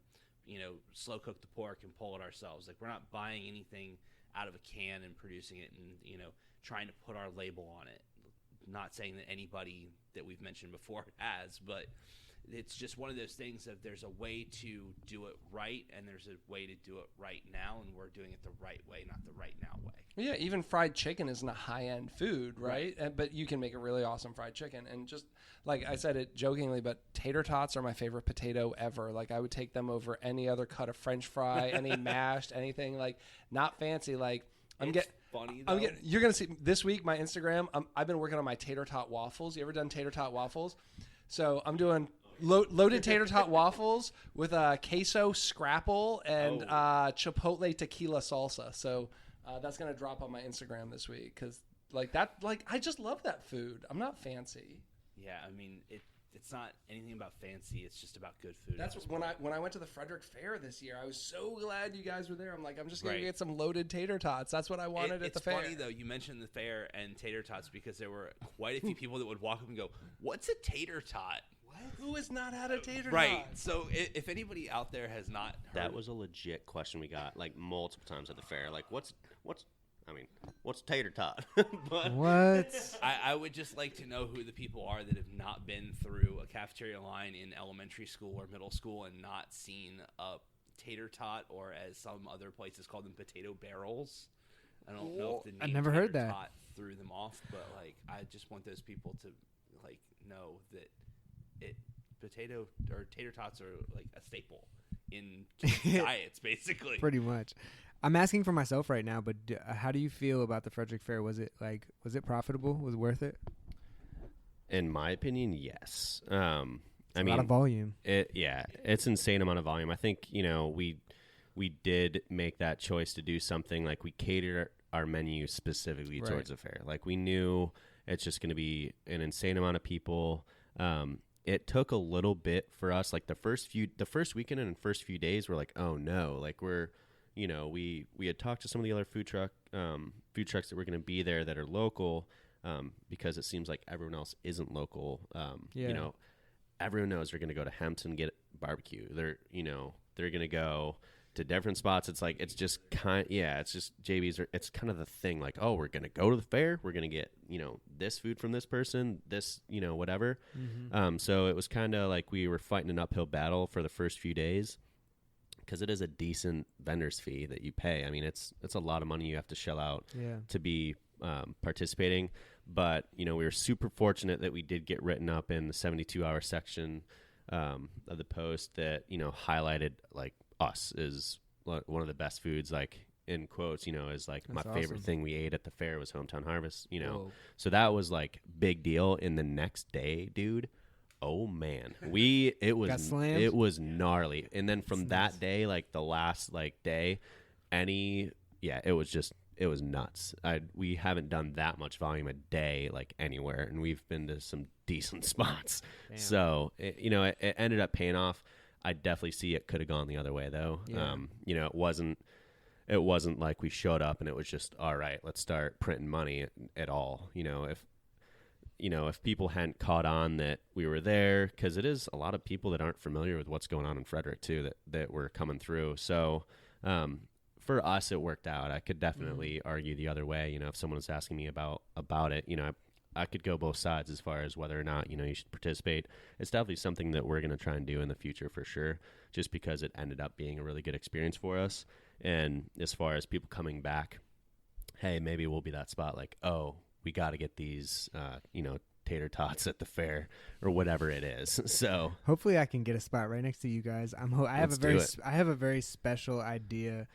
slow cook the pork and pull it ourselves. Like, we're not buying anything out of a can and producing it and, trying to put our label on it. Not saying that anybody that we've mentioned before has, but it's just one of those things that there's a way to do it right, and there's a way to do it right now, and we're doing it the right way, not the right now way. Yeah, even fried chicken isn't a high-end food, right? But you can make a really awesome fried chicken. And just like I said it jokingly, but tater tots are my favorite potato ever. Like, I would take them over any other cut of French fry, any mashed, anything, like, not fancy. Like, funny, though. You're going to see this week, my Instagram, I've been working on my tater tot waffles. You ever done tater tot waffles? So I'm doing loaded tater tot waffles with queso scrapple and chipotle tequila salsa. So that's going to drop on my Instagram this week, because I just love that food. I'm not fancy. Yeah, I mean, it's not anything about fancy. It's just about good food. That's when I went to the Frederick Fair this year. I was so glad you guys were there. I'm like, I'm just going to get some loaded tater tots. That's what I wanted at the fair. It's funny, though, you mentioned the fair and tater tots, because there were quite a few people that would walk up and go, "What's a tater tot?" Who has not had a tater tot? Right. So if anybody out there has not heard, that was a legit question we got like multiple times at the fair. Like, what's tater tot? But What? I would just like to know who the people are that have not been through a cafeteria line in elementary school or middle school and not seen a tater tot, or as some other places call them, potato barrels. I don't know if the name I never heard tater that. tot threw them off, but like, I just want those people to like know that potato or tater tots are like a staple in diets, basically. Pretty much. I'm asking for myself right now, but how do you feel about the Frederick Fair? Was it profitable? Was it worth it? In my opinion, yes. A lot of volume. It's insane amount of volume. I think, we did make that choice to do something like we catered our menu specifically towards the fair. Like, we knew it's just going to be an insane amount of people. It took a little bit for us, like the first weekend and first few days, we're like, oh no, like we had talked to some of the other food trucks that were going to be there that are local, because it seems like everyone else isn't local. Everyone knows they're going to go to Hampton get barbecue. They're going to go to different spots. It's like, it's just it's just JB's. It's kind of the thing, like, oh, we're going to go to the fair. We're going to get, this food from this person, this, whatever. Mm-hmm. So it was kind of like we were fighting an uphill battle for the first few days, because it is a decent vendor's fee that you pay. I mean, it's a lot of money you have to shell out to be participating. But, we were super fortunate that we did get written up in the 72-hour section of the Post that, highlighted, like, us is one of the best foods, like, in quotes, is like, that's my favorite awesome. thing we ate at the fair was Hometown Harvest, Whoa. So that was, like, big deal. And the next day, dude, oh man, it was gnarly. And then from that day, like the last day, it was nuts. We haven't done that much volume a day, like, anywhere, and we've been to some decent spots. Damn. So it ended up paying off. I definitely see it could have gone the other way, though. Yeah. It wasn't like we showed up and it was just, all right, let's start printing money at all. If people hadn't caught on that we were there, because it is a lot of people that aren't familiar with what's going on in Frederick too, that were coming through. So for us, it worked out. I could definitely argue the other way. If someone was asking me about it, I could go both sides as far as whether or not, you should participate. It's definitely something that we're going to try and do in the future for sure, just because it ended up being a really good experience for us. And as far as people coming back, hey, maybe we'll be that spot, like, oh, we got to get these, tater tots at the fair or whatever it is. So hopefully I can get a spot right next to you guys. I have a very special idea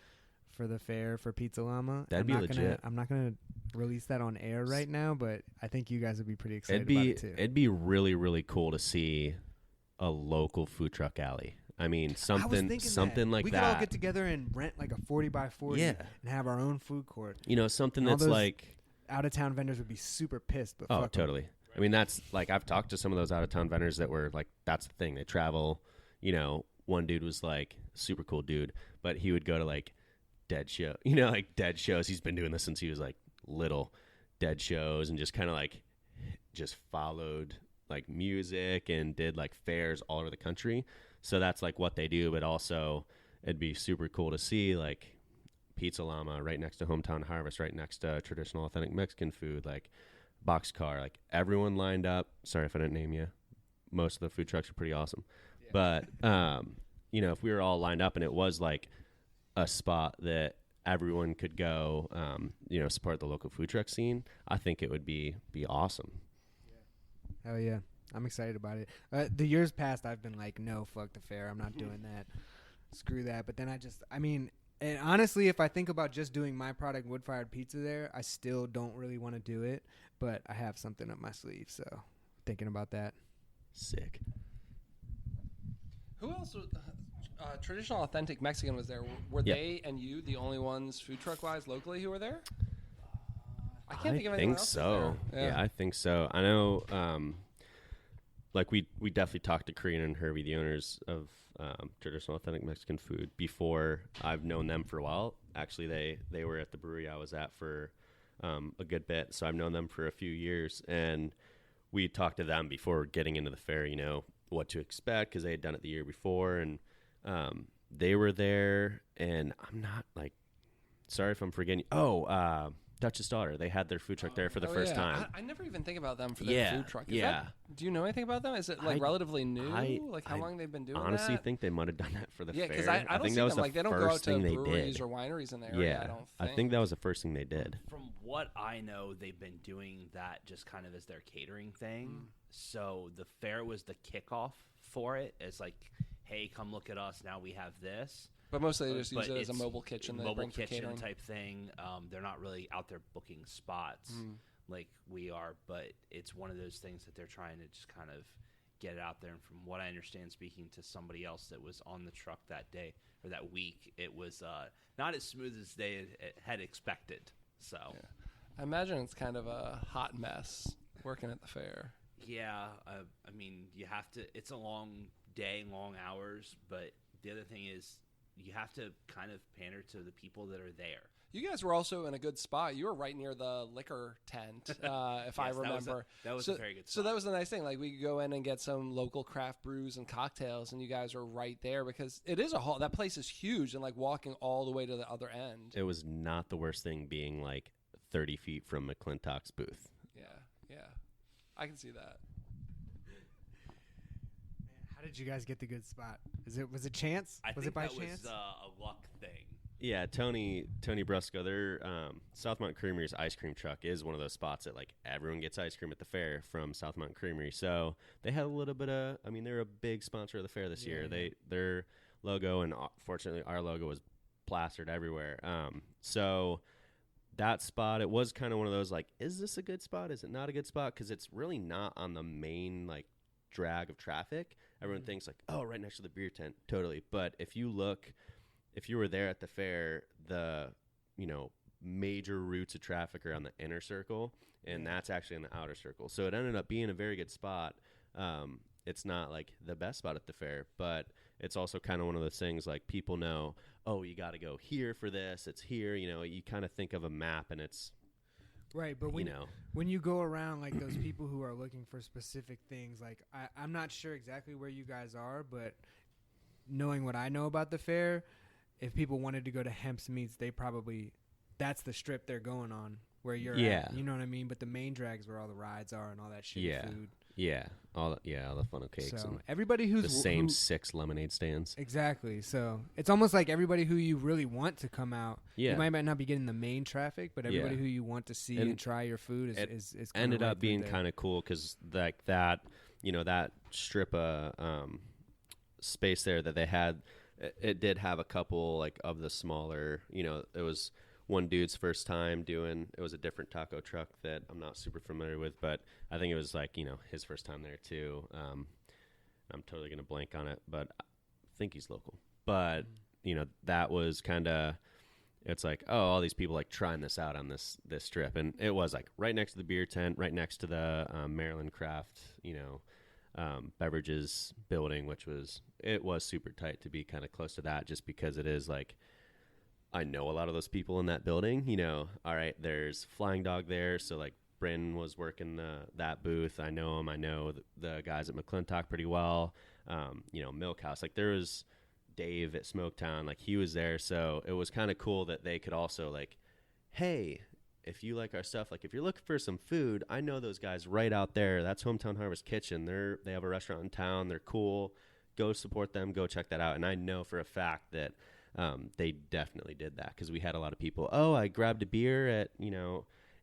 for the fair for Pizza Llama. That'd be legit. I'm not gonna release that on air right now, but I think you guys would be pretty excited about it too. It'd be really, really cool to see a local food truck alley. I mean, I was something thinking like we that. could all get together and rent like a 40x40 Yeah. and have our own food court. You know, something And all that's those like, out of town vendors would be super pissed. But oh, fuck 'em. totally. I mean, that's like, I've talked to some of those out of town vendors that were like, that's the thing. They travel, you know, one dude was like super cool dude, but he would go to like dead shows. He's been doing this since he was like little, dead shows, and just kind of like just followed like music and did like fairs all over the country. So that's like what they do, but also it'd be super cool to see like Pizza Llama right next to Hometown Harvest, right next to traditional authentic Mexican food, like Boxcar, like everyone lined up. Sorry if I didn't name you. Most of the food trucks are pretty awesome. Yeah. But, you know, if we were all lined up and it was like a spot that everyone could go, you know, support the local food truck scene, I think it would be awesome. Hell yeah. I'm excited about it. The years past, I've been like, no, fuck the fair. I'm not doing that. Screw that. But then and honestly, if I think about just doing my product, wood-fired pizza there, I still don't really want to do it. But I have something up my sleeve, so thinking about that. Sick. Who else? Traditional authentic Mexican was there. Were they and you the only ones food truck wise locally who were there? I can't think of anyone else. So. Yeah, I think so. I know. Like we definitely talked to Korean and Herbie, the owners of traditional authentic Mexican food, before. I've known them for a while. Actually, they were at the brewery I was at for a good bit, so I've known them for a few years, and we talked to them before getting into the fair. You know what to expect because they had done it the year before, and they were there. And I'm not like, sorry if I'm forgetting. Dutch's Daughter. They had their food truck there for the first time. I never even think about them for their food truck. Do you know anything about them? Is it like relatively new? Like how long they've been doing honestly that? think they might have done that for the fair. Yeah, because I don't think see that was them. Like they don't go out to breweries or wineries in the area. I think that was the first thing they did. From what I know, they've been doing that just kind of as their catering thing. So the fair was the kickoff for it. It's like, hey, come look at us. Now we have this. But mostly they just use it as a mobile kitchen. Mobile kitchen type thing. They're not really out there booking spots like we are, but it's one of those things that they're trying to just kind of get it out there. And from what I understand, speaking to somebody else that was on the truck that day or that week, it was not as smooth as they had expected. So I imagine it's kind of a hot mess working at the fair. Yeah, I mean, you have to. It's a long day, long hours, but the other thing is, you have to kind of pander to the people that are there. You guys were also in a good spot. You were right near the liquor tent, if I remember. That was a very good spot. So that was the nice thing. Like we could go in and get some local craft brews and cocktails, and you guys were right there because it is a hall. That place is huge, and like walking all the way to the other end. It was not the worst thing being like 30 feet from McClintock's booth. Yeah, I can see that. How did you guys get the good spot? Was it chance? I was think it by that chance? was a luck thing. Yeah, Tony Brusco, their South Mountain Creamery's ice cream truck is one of those spots that like everyone gets ice cream at the fair from South Mountain Creamery. So they had a little bit of, I mean, they're a big sponsor of the fair this year. Their logo, and fortunately our logo, was plastered everywhere. So that spot, it was kind of one of those like, is this a good spot? Is it not a good spot? Because it's really not on the main like drag of traffic. Everyone thinks like, oh, right next to the beer tent. Totally. But if you were there at the fair, the, you know, major routes of traffic are on the inner circle, and that's actually in the outer circle. So it ended up being a very good spot. It's not like the best spot at the fair, but it's also kind of one of those things like people know, oh, you got to go here for this. It's here. You know, you kind of think of a map, and it's, right, but when you go around like those people who are looking for specific things, like I'm not sure exactly where you guys are, but knowing what I know about the fair, if people wanted to go to Hemp's Meats, that's the strip they're going on where you're at. You know what I mean? But the main drag's where all the rides are and all that shitty food. Yeah, all the funnel cakes. So and everybody who's the same 6 lemonade stands. Exactly. So it's almost like everybody who you really want to come out. Yeah. You might not be getting the main traffic, but everybody who you want to see and try your food is ended up being kind of cool because like that, you know, that strip of space there that they had, it did have a couple like of the smaller, you know, it was one dude's first time doing, it was a different taco truck that I'm not super familiar with, but I think it was like, you know, his first time there too. I'm totally going to blank on it, but think he's local, but that was kind of, it's like, oh, all these people like trying this out on this strip, and it was like right next to the beer tent, right next to the Maryland Craft, beverages building, it was super tight to be kind of close to that, just because it is like, I know a lot of those people in that building. All right, there's Flying Dog there, so like Bryn was working that booth. I know him. I know the guys at McClintock pretty well. Milk House, like there was Dave at Smoketown, like he was there, so it was kind of cool that they could also like, hey, if you like our stuff, like if you're looking for some food, I know those guys right out there. That's Hometown Harvest Kitchen. They have a restaurant in town. They're cool. Go support them. Go check that out. And I know for a fact that they definitely did that, because we had a lot of people, oh, I grabbed a beer at,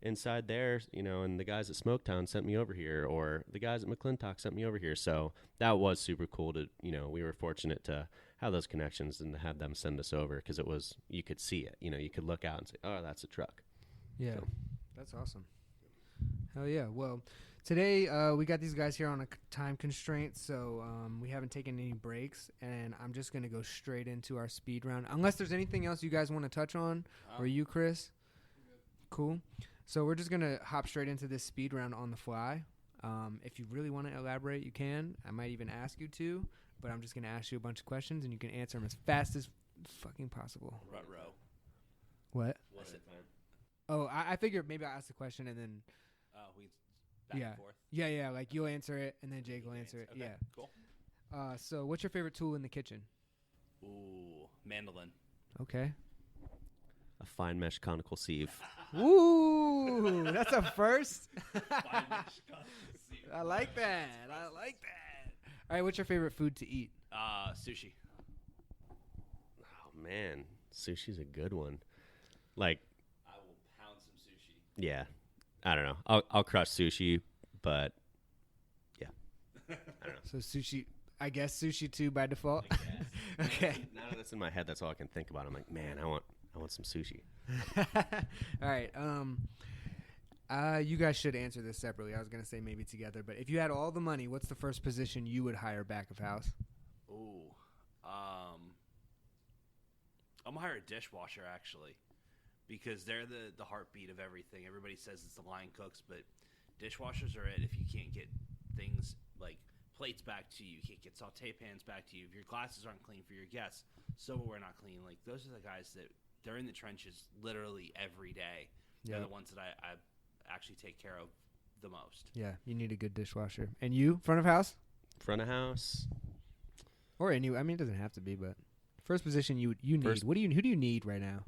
inside there, and the guys at Smoketown sent me over here, or the guys at McClintock sent me over here. So that was super cool to, we were fortunate to have those connections and to have them send us over, because it was, you could see it, you could look out and say, oh, that's a truck. Yeah, so. That's awesome. Hell yeah. Well, today we got these guys here on a time constraint, so we haven't taken any breaks, and I'm just going to go straight into our speed round. Unless there's anything else you guys want to touch on, or you, Chris? Cool. So we're just going to hop straight into this speed round on the fly. If you really want to elaborate, you can. I might even ask you to, but I'm just going to ask you a bunch of questions, and you can answer them as fast as fucking possible. Ruh-roh. What? What's it? Oh, I figured maybe I'll ask the question and then... we back and forth? Yeah, like you'll answer it and then Jake will answer it. Okay, yeah. Cool. So what's your favorite tool in the kitchen? Ooh, mandolin. Okay. A fine mesh conical sieve. Ooh, that's a first. I like that. All right, what's your favorite food to eat? Sushi. Oh, man. Sushi's a good one. Like... Yeah, I don't know. I'll crush sushi, but yeah, I don't know. So sushi, I guess sushi too by default. Okay. Now that it's in my head, that's all I can think about. I'm like, man, I want some sushi. All right. You guys should answer this separately. I was gonna say maybe together, but if you had all the money, what's the first position you would hire back of house? Ooh, I'm gonna hire a dishwasher actually. Because they're the heartbeat of everything. Everybody says it's the line cooks, but dishwashers are it if you can't get things like plates back to you, can't get saute pans back to you, if your glasses aren't clean for your guests, silverware not clean. Like, those are the guys that they're in the trenches literally every day. They're the ones that I actually take care of the most. Yeah, you need a good dishwasher. And you, front of house? Front of house. Or it doesn't have to be, but first position you need. Who do you need right now?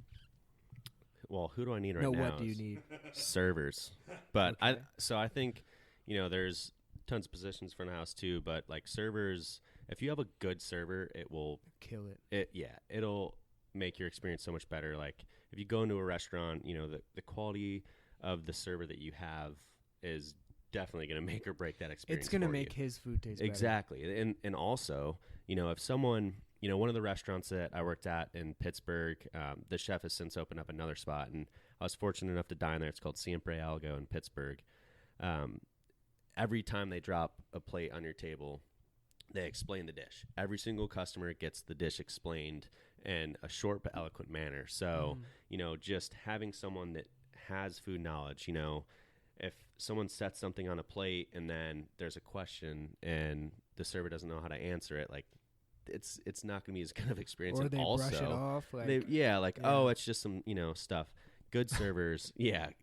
Well, who do I need right now? No, what do you need? Servers. But okay. I think, there's tons of positions front of house too, but like servers, if you have a good server, it will kill it. It'll make your experience so much better. Like if you go into a restaurant, the quality of the server that you have is definitely going to make or break that experience. It's going to make his food taste better. Exactly. And also, if someone... one of the restaurants that I worked at in Pittsburgh, the chef has since opened up another spot, and I was fortunate enough to dine there. It's called Siempre Algo in Pittsburgh. Every time they drop a plate on your table, they explain the dish. Every single customer gets the dish explained in a short but eloquent manner. So, just having someone that has food knowledge, if someone sets something on a plate and then there's a question and the server doesn't know how to answer it, like, it's not going to be as good of experience. Or they brush it off. Oh, it's just some, stuff. Good servers,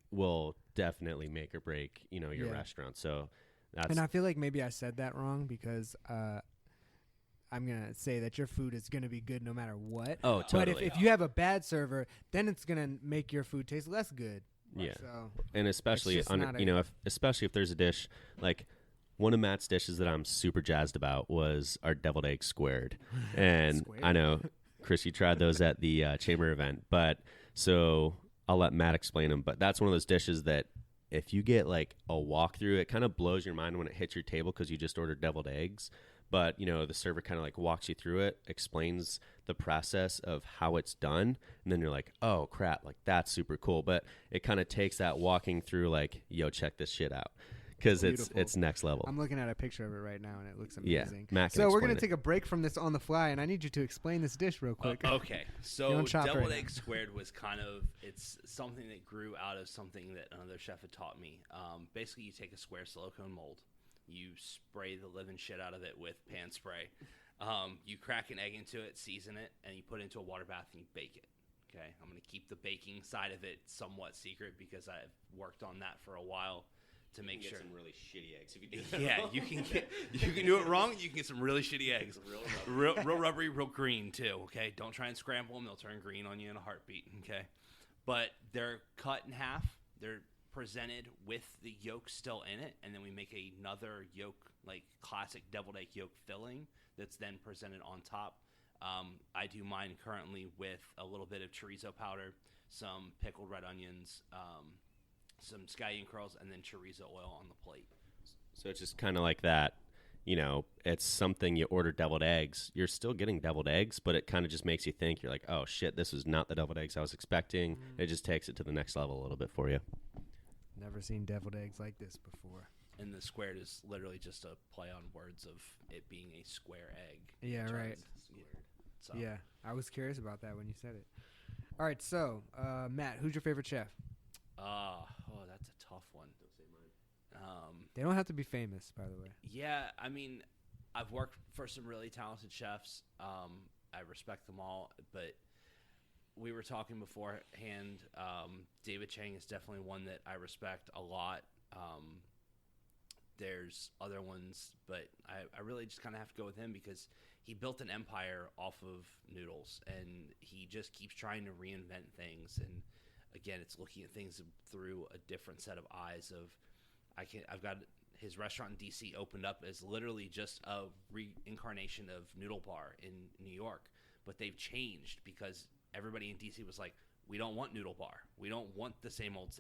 will definitely make or break, your restaurant. So that's... And I feel like maybe I said that wrong because I'm going to say that your food is going to be good no matter what. Oh, totally. But if you have a bad server, then it's going to make your food taste less good. Yeah. So and especially, especially if there's a dish like... One of Matt's dishes that I'm super jazzed about was our deviled egg squared. And I know, Chris, you tried those at the chamber event. But so I'll let Matt explain them. But that's one of those dishes that if you get like a walkthrough, it kind of blows your mind when it hits your table because you just ordered deviled eggs. But, the server kind of like walks you through it, explains the process of how it's done. And then you're like, oh, crap, like that's super cool. But it kind of takes that walking through like, yo, check this shit out. because Beautiful. it's next level. I'm looking at a picture of it right now, and it looks Yeah, amazing. Matt can So we're explain gonna it. take a break from this on the fly, and I need you to explain this dish real quick. Okay, You're so on Chopped deviled right egg now. squared was it's something that grew out of something that another chef had taught me. Basically, you take a square silicone mold, you spray the living shit out of it with pan spray, you crack an egg into it, season it, and you put it into a water bath and you bake it. Okay, I'm going to keep the baking side of it somewhat secret because I've worked on that for a while to make sure. Some really shitty eggs if you do that. Yeah, you can do it wrong. You can get some really shitty eggs, real rubbery, real green too. Okay, don't try and scramble them; they'll turn green on you in a heartbeat. Okay, but they're cut in half. They're presented with the yolk still in it, and then we make another yolk, like classic deviled egg yolk filling that's then presented on top. I do mine currently with a little bit of chorizo powder, some pickled red onions, some scallion curls, and then chorizo oil on the plate. So it's just kind of like that. It's something you order deviled eggs. You're still getting deviled eggs, but it kind of just makes you think. You're like, oh shit, this is not the deviled eggs I was expecting. It just takes it to the next level a little bit for you. Never seen deviled eggs like this before. And the squared is literally just a play on words of it being a square egg. Yeah, right. So. Yeah, I was curious about that when you said it. All right, so Matt, who's your favorite chef? That's a tough one. They don't have to be famous, by the way. Yeah, I mean, I've worked for some really talented chefs. I respect them all, but we were talking beforehand. David Chang is definitely one that I respect a lot. There's other ones, but I really just kind of have to go with him because he built an empire off of noodles, and he just keeps trying to reinvent things. And again, it's looking at things through a different set of eyes. I've got his restaurant in DC opened up as literally just a reincarnation of Noodle Bar in New York, but they've changed because everybody in DC was like, we don't want Noodle Bar, we don't want the same old.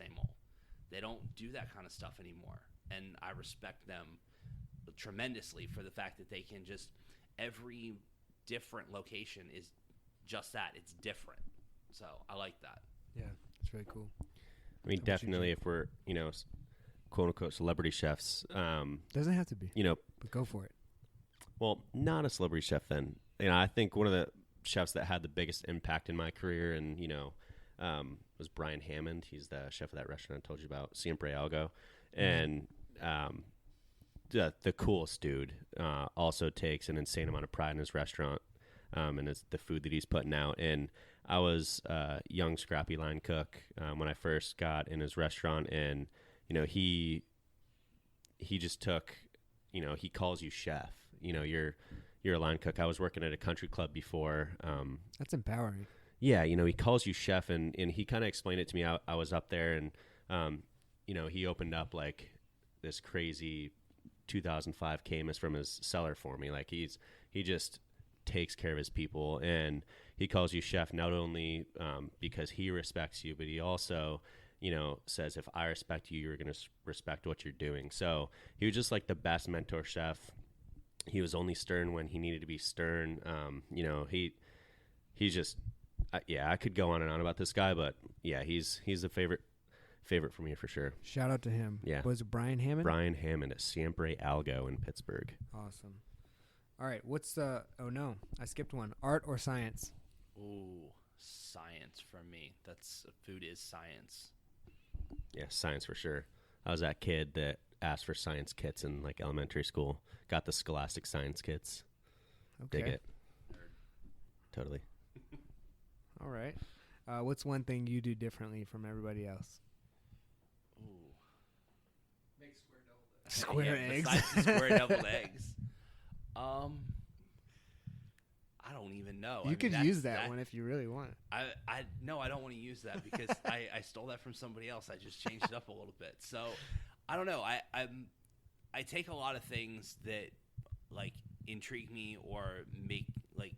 They don't do that kind of stuff anymore, and I respect them tremendously for the fact that they can just every different location is just that, it's different. So I like that. Yeah, it's really cool. I mean, definitely if we're quote unquote celebrity chefs, Doesn't have to be, but go for it. Well, not a celebrity chef then. I think one of the chefs that had the biggest impact in my career and was Brian Hammond. He's the chef of that restaurant I told you about, Siempre Algo. And the coolest dude also takes an insane amount of pride in his restaurant and it's the food that he's putting out. And I was a young, scrappy line cook when I first got in his restaurant, and he just took, he calls you chef. You're a line cook. I was working at a country club before. That's empowering. Yeah, he calls you chef, and he kind of explained it to me. I was up there, and he opened up like this crazy 2005 Camus from his cellar for me. Like he just takes care of his people, and he calls you chef not only because he respects you, but he also says, if I respect you, you're going to respect what you're doing. So he was just like the best mentor chef. He was only stern when he needed to be stern. He's just, I could go on and on about this guy, but yeah, he's a favorite for me for sure. Shout out to him. Yeah. Was it Brian Hammond? Brian Hammond at Siempre Algo in Pittsburgh. Awesome. All right, what's the, oh no, I skipped one. Art or science? Ooh, science for me. Food is science. Yeah, science for sure. I was that kid that asked for science kits in like elementary school. Got the Scholastic science kits. Okay. Dig it. Totally. All right. What's one thing you do differently from everybody else? Ooh. Make square deviled eggs. Square eggs. Besides the square deviled eggs. I don't even know. You could use that one if you really want. No, I don't want to use that because I stole that from somebody else. I just changed it up a little bit. So I don't know. I take a lot of things that like intrigue me or make like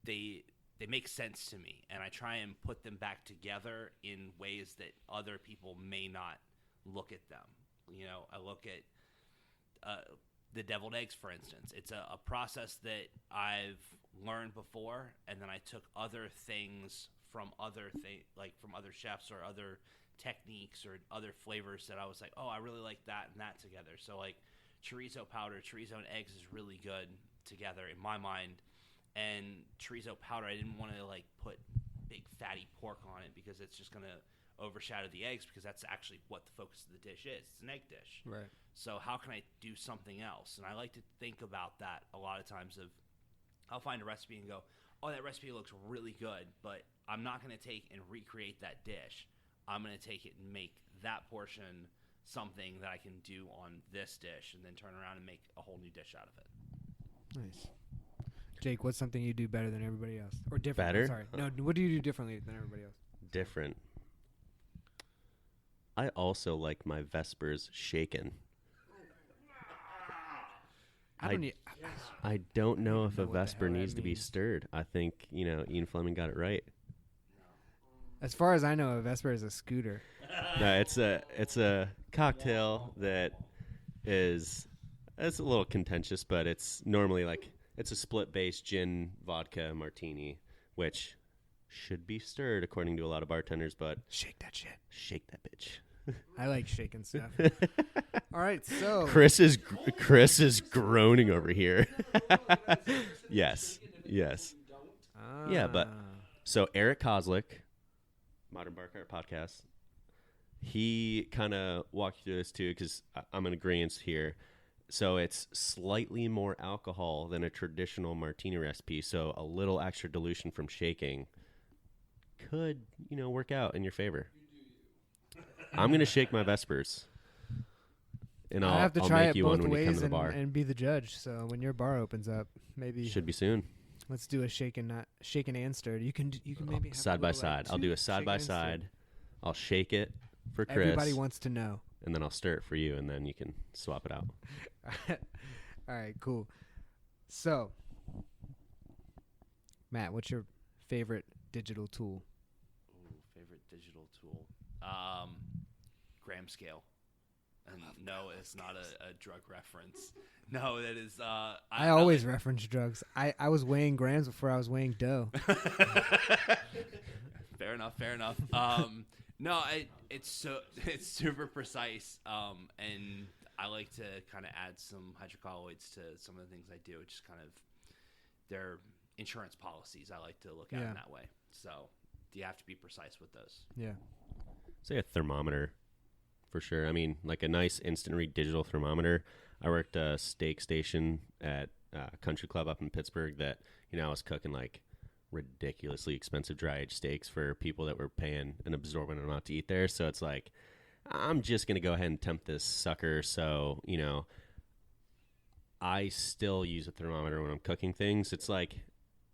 they make sense to me, and I try and put them back together in ways that other people may not look at them. I look at the deviled eggs, for instance. It's a process that I've learned before, and then I took other things from other from other chefs or other techniques or other flavors that I was like, oh, I really like that and that together. So like chorizo powder, chorizo and eggs is really good together in my mind. And chorizo powder, I didn't want to like put big fatty pork on it because it's just going to overshadow the eggs, because that's actually what the focus of the dish is. It's an egg dish. Right. So how can I do something else? And I like to think about that a lot of times. I'll find a recipe and go, oh, that recipe looks really good, but I'm not going to take and recreate that dish. I'm going to take it and make that portion something that I can do on this dish, and then turn around and make a whole new dish out of it. Nice. Jake, what's something you do better than everybody else? Or different? Better? Sorry. No, what do you do differently than everybody else? Different. I also like my Vespers shaken. I don't know if a Vesper needs to be stirred. I think, Ian Fleming got it right. As far as I know, a Vesper is a scooter. No, it's a cocktail that it's a little contentious, but it's normally it's a split-based gin vodka martini, which should be stirred according to a lot of bartenders, but Shake that shit. shake that bitch. I like shaking stuff. All right, so Chris is groaning over here. Yes. Yeah, but so Eric Kozlik, Modern Bar Cart Podcast, he kind of walked you through this too, because I'm in agreement here. So it's slightly more alcohol than a traditional martini recipe, so a little extra dilution from shaking could, work out in your favor. I'm going to shake my Vespers. And I'll have to I'll try make it you both one when you come ways to the bar. and be the judge. So when your bar opens up, maybe Should be soon. let's do a shaken and stirred. You can maybe have Side a by little, side. I'll do a side shaken by and stirred. side. I'll shake it for Chris. Everybody wants to know. And then I'll stir it for you, and then you can swap it out. All right, cool. So, Matt, what's your favorite digital tool? Ooh, favorite digital tool? Gram scale. And no, it's not a drug reference. No, that is. I always reference drugs. I was weighing grams before I was weighing dough. Fair enough. No, it's super precise. And I like to kind of add some hydrocolloids to some of the things I do. It's just kind of their insurance policies. I like to look at in that way. So you have to be precise with those. Yeah. Say a thermometer, for sure. I mean, like a nice instant read digital thermometer. I worked a steak station at Country Club up in Pittsburgh that, I was cooking like ridiculously expensive dry aged steaks for people that were paying an absorbent amount to eat there. So it's like, I'm just going to go ahead and temp this sucker. So, I still use a thermometer when I'm cooking things. It's like,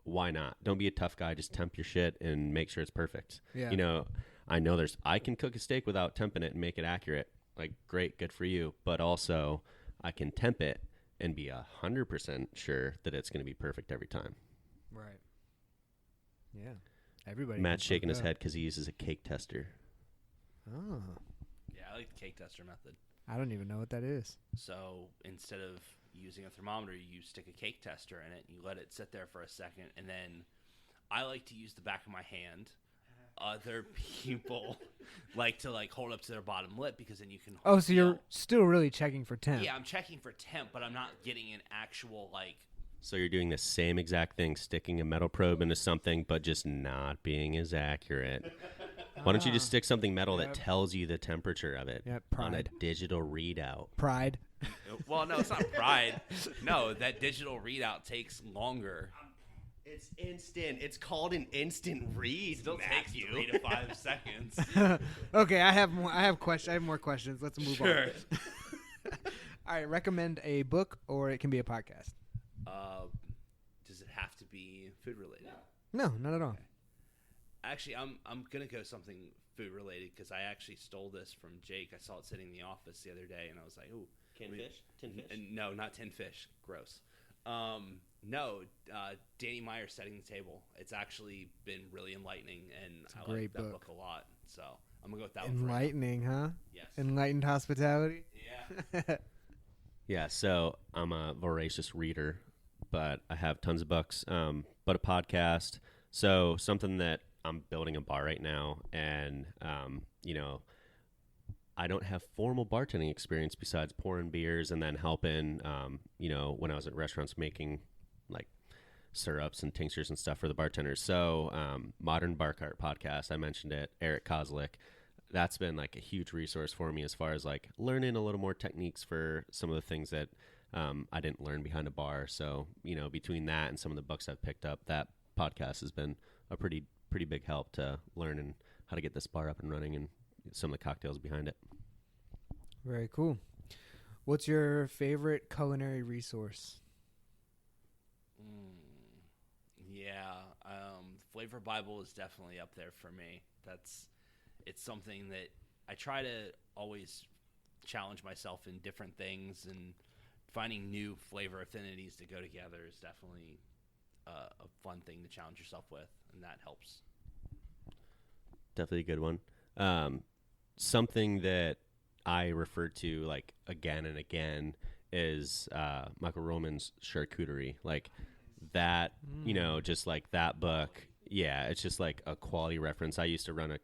why not? Don't be a tough guy. Just temp your shit and make sure it's perfect. Yeah. I know I can cook a steak without temping it and make it accurate. Like, great, good for you. But also, I can temp it and be 100% sure that it's going to be perfect every time. Right. Yeah. Everybody. Matt's shaking his head because he uses a cake tester. Oh. Yeah, I like the cake tester method. I don't even know what that is. So instead of using a thermometer, you stick a cake tester in it, and you let it sit there for a second, and then I like to use the back of my hand. Other people like to hold up to their bottom lip, because then you can. Oh, so you're still really checking for temp? Yeah, I'm checking for temp, but I'm not getting an actual So you're doing the same exact thing, sticking a metal probe into something, but just not being as accurate. Why don't you just stick something metal that tells you the temperature of it on a digital readout? Pride. Well, no, it's not pride. No, that digital readout takes longer. It's instant. It's called an instant read. Still takes 3 to 5 seconds. Okay, I have more questions. Let's move Sure. on. All right, recommend a book, or it can be a podcast. Does it have to be food related? No, not at all. Okay. Actually, I'm gonna go something food related, because I actually stole this from Jake. I saw it sitting in the office the other day, and I was like, "Ooh, Tin fish? No, not tin fish. Gross. Danny Meyer's Setting the Table. It's actually been really enlightening, and I like that book a lot. So I'm gonna go with that one. Enlightening, huh? Yes. Enlightened hospitality. Yeah. Yeah, so I'm a voracious reader, but I have tons of books, but a podcast. So something that I'm building a bar right now, and you know, I don't have formal bartending experience besides pouring beers and then helping, you know, when I was at restaurants making like syrups and tinctures and stuff for the bartenders. So Modern Bar Cart podcast, I mentioned it, Eric Kozlik. That's been like a huge resource for me as far as like learning a little more techniques for some of the things that I didn't learn behind a bar. So, you know, between that and some of the books I've picked up, that podcast has been a pretty big help to learn and how to get this bar up and running and some of the cocktails behind it. Very cool. What's your favorite culinary resource? Yeah, Flavor Bible is definitely up there for me. It's something that I try to always challenge myself in different things, and finding new flavor affinities to go together is definitely a fun thing to challenge yourself with, and that helps. Definitely a good one. Something that I refer to like again and again is Michael Roman's charcuterie. Like that, you know, just like that book. Yeah, it's just like a quality reference. I used to run a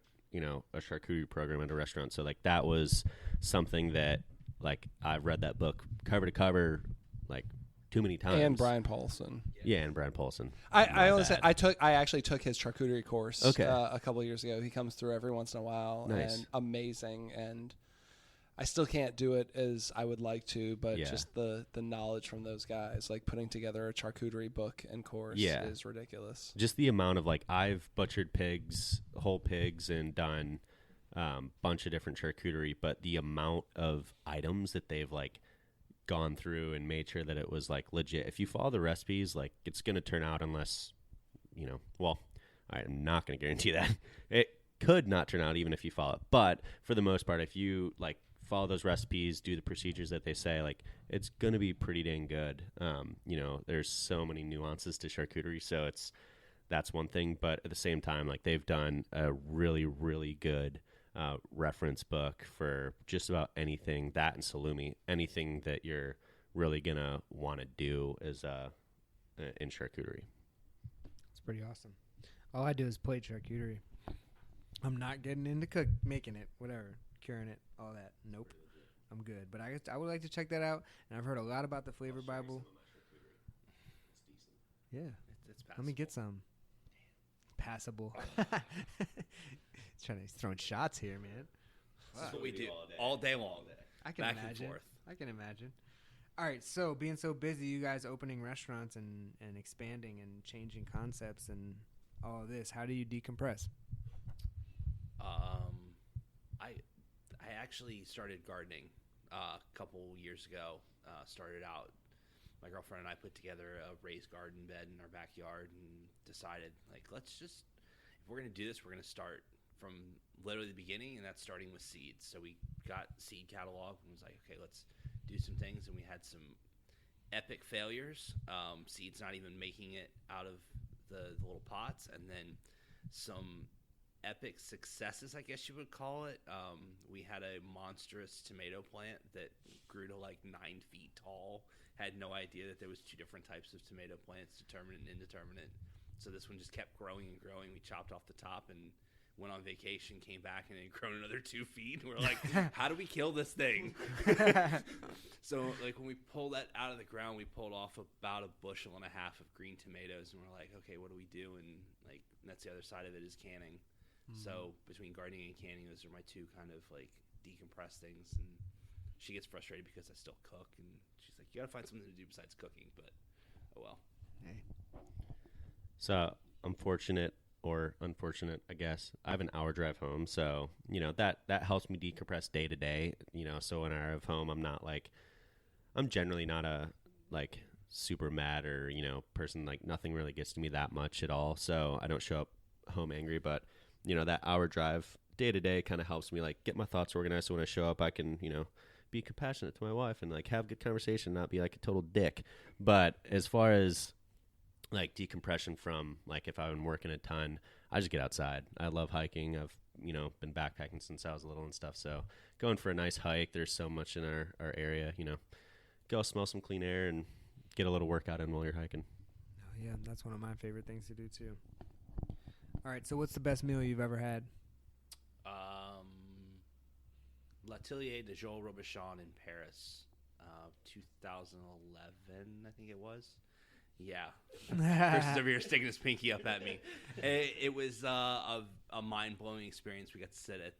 charcuterie program at a restaurant, so like that was something that like I've read that book cover to cover like too many times. And Brian Paulson. Yeah, and Brian Paulson. I actually took his charcuterie course a couple of years ago. He comes through every once in a while. Nice. And amazing. And I still can't do it as I would like to, but just the knowledge from those guys, like putting together a charcuterie book and course is ridiculous. Just the amount of like, I've butchered pigs, whole pigs, and done bunch of different charcuterie, but the amount of items that they've like gone through and made sure that it was like legit. If you follow the recipes, like it's going to turn out, unless, you know, well, I'm not going to guarantee that. It could not turn out even if you follow it. But for the most part, if you like follow those recipes, do the procedures that they say, like it's going to be pretty dang good. You know, there's so many nuances to charcuterie, so that's one thing. But at the same time, like they've done a really, really good reference book for just about anything, that and salumi, anything that you're really going to want to do is in charcuterie. It's pretty awesome. All I do is plate charcuterie. I'm not getting into making it, whatever, curing it, all that. Nope. I'm good. But I would like to check that out. And I've heard a lot about the Flavor Bible. Yeah. It's passable. Let me get some. Passable. He's throwing shots here, man. This is what we do all day long. I can Back imagine. and forth. I can imagine. All right, so being so busy, you guys opening restaurants and expanding and changing concepts and all of this, how do you decompress? I actually started gardening a couple years ago. Started out, my girlfriend and I put together a raised garden bed in our backyard and decided, like, if we're going to do this, we're going to start from literally the beginning, and that's starting with seeds. So we got seed catalog and was like, okay, let's do some things. And we had some epic failures, seeds not even making it out of the little pots, and then some epic successes, I guess you would call it. We had a monstrous tomato plant that grew to like 9 feet tall. Had no idea that there was 2 different types of tomato plants, determinate and indeterminate. So this one just kept growing and growing. We chopped off the top and went on vacation, came back, and it had grown another 2 feet. And we're like, how do we kill this thing? So like when we pulled that out of the ground, we pulled off about 1.5 bushels of green tomatoes, and we're like, okay, what do we do? And like that's the other side of it is canning. So between gardening and canning, those are my 2 kind of like decompress things. And she gets frustrated because I still cook, and she's like, you got to find something to do besides cooking. But oh well. Hey. So unfortunate or unfortunate, I guess. I have an hour drive home, so you know that helps me decompress day to day. You know, so when I arrive home, I'm generally not a like super mad or person. Like nothing really gets to me that much at all. So I don't show up home angry, but that hour drive day to day kind of helps me like get my thoughts organized. So when I show up, I can be compassionate to my wife and like have good conversation, not be like a total dick. But as far as like decompression from like if I've been working a ton, I just get outside. I love hiking. I've been backpacking since I was little and stuff. So going for a nice hike, there's so much in our area. Go smell some clean air and get a little workout in while you're hiking. Oh yeah, that's one of my favorite things to do too. All right, so what's the best meal you've ever had? L'Atelier de Joel Robuchon in Paris, 2011, I think it was. Yeah. Chris's over here sticking his pinky up at me. It was a mind-blowing experience. We got to sit at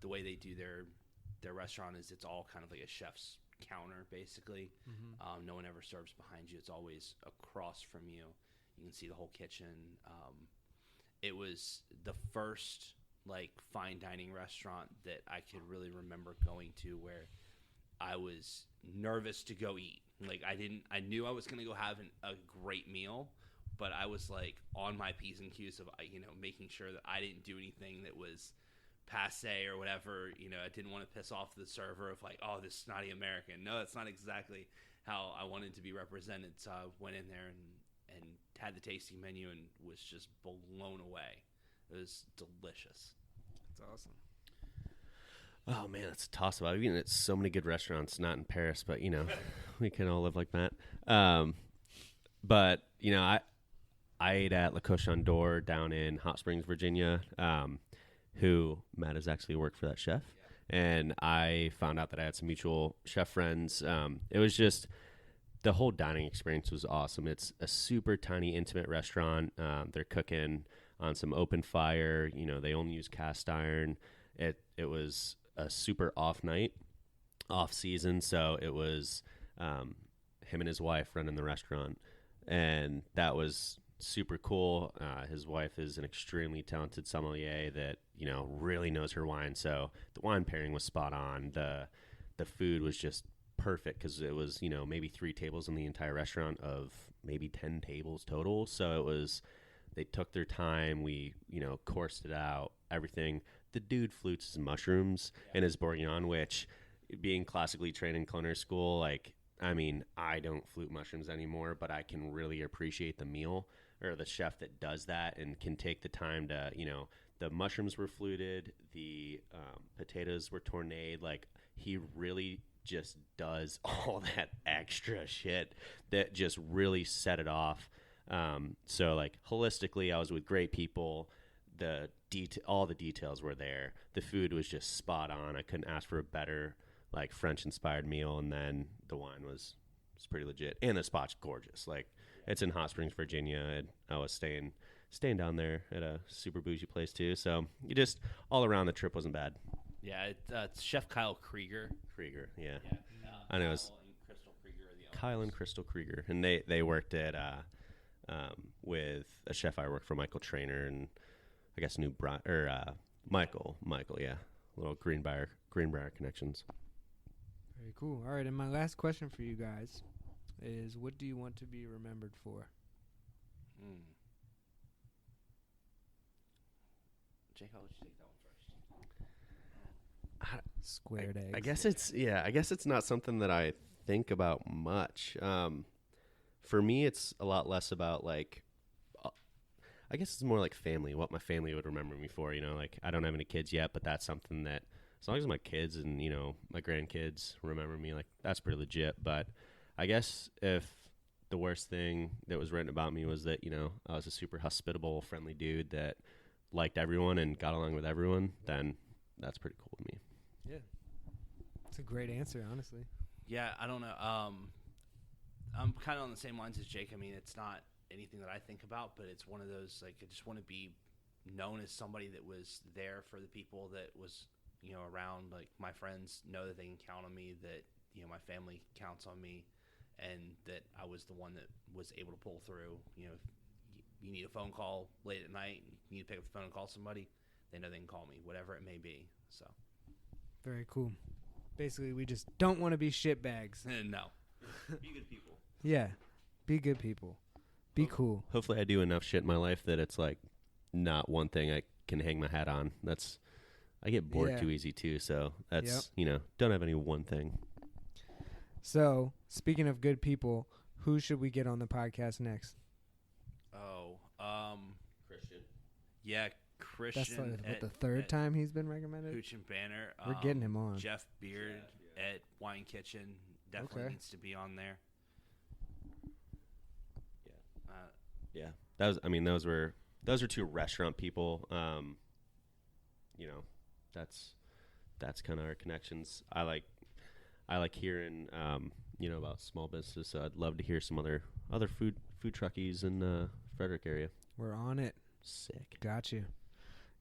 the way they do their restaurant is it's all kind of like a chef's counter, basically. Mm-hmm. No one ever serves behind you. It's always across from you. You can see the whole kitchen. It was the first like fine dining restaurant that I could really remember going to where I was nervous to go eat. Like I knew I was going to go have a great meal, but I was like on my P's and Q's of, making sure that I didn't do anything that was passe or whatever. I didn't want to piss off the server of like, oh, this snotty American. No, that's not exactly how I wanted to be represented. So I went in there and had the tasting menu and was just blown away. It was delicious. That's awesome. Oh man, that's a toss-up. I've eaten at so many good restaurants, not in Paris, but we can all live like that. But I ate at Le Cochon d'Or down in Hot Springs, Virginia. Who Matt has actually worked for that chef, and I found out that I had some mutual chef friends. It was just the whole dining experience was awesome. It's a super tiny, intimate restaurant. They're cooking on some open fire. They only use cast iron. It was a super off night, off season. So it was him and his wife running the restaurant, and that was super cool. His wife is an extremely talented sommelier that really knows her wine. So the wine pairing was spot on. The food was just perfect because it was maybe 3 tables in the entire restaurant of maybe 10 tables total. So they took their time. We coursed it out, everything. The dude flutes his mushrooms and his bourguignon, which, being classically trained in culinary school, I don't flute mushrooms anymore, but I can really appreciate the meal or the chef that does that and can take the time to, the mushrooms were fluted, the potatoes were tornade. Like, he really just does all that extra shit that just really set it off. So like holistically, I was with great people. All the details were there. The food was just spot on. I couldn't ask for a better like French inspired meal. And then the wine was pretty legit, and the spot's gorgeous. Like, it's in Hot Springs, Virginia, and I was staying down there at a super bougie place too. So you just all around the trip wasn't bad. Yeah, it's Chef Kyle Krieger. Yeah. I know it was Kyle and Crystal Krieger, and they worked at with a chef I worked for, Michael Trainer, and I guess Michael, yeah, little Greenbrier connections. Very cool. All right, and my last question for you guys is, what do you want to be remembered for? Jake, I'll let you take that one first. Squared eggs. I guess it's not something that I think about much. For me, it's a lot less about like, I guess it's more like family, what my family would remember me for. Like, I don't have any kids yet, but that's something that, as long as my kids and, my grandkids remember me, like, that's pretty legit. But I guess if the worst thing that was written about me was that, I was a super hospitable, friendly dude that liked everyone and got along with everyone, then that's pretty cool with me. Yeah. It's a great answer, honestly. Yeah, I don't know. I'm kind of on the same lines as Jake. I mean, it's not anything that I think about, but it's one of those, like, I just want to be known as somebody that was there for the people that was, around. Like, my friends know that they can count on me, that, my family counts on me, and that I was the one that was able to pull through. If you need a phone call late at night, you need to pick up the phone and call somebody, they know they can call me, whatever it may be. So, very cool. Basically, we just don't want to be shitbags. No. Be good people. Yeah. Be good people. Be cool. Hopefully I do enough shit in my life that it's like not one thing I can hang my hat on. I get bored too easy too, so that's, don't have any one thing. So, speaking of good people, who should we get on the podcast next? Christian. Yeah, Christian. That's the third time he's been recommended? Hooch and Banner. We're getting him on. Jeff Beard at Wine Kitchen definitely needs to be on there. Yeah. Those were those are two restaurant people. You know, that's kind of our connections. I like hearing you know, about small businesses. So I'd love to hear some other food truckies in the Frederick area. We're on it. Sick. Got you.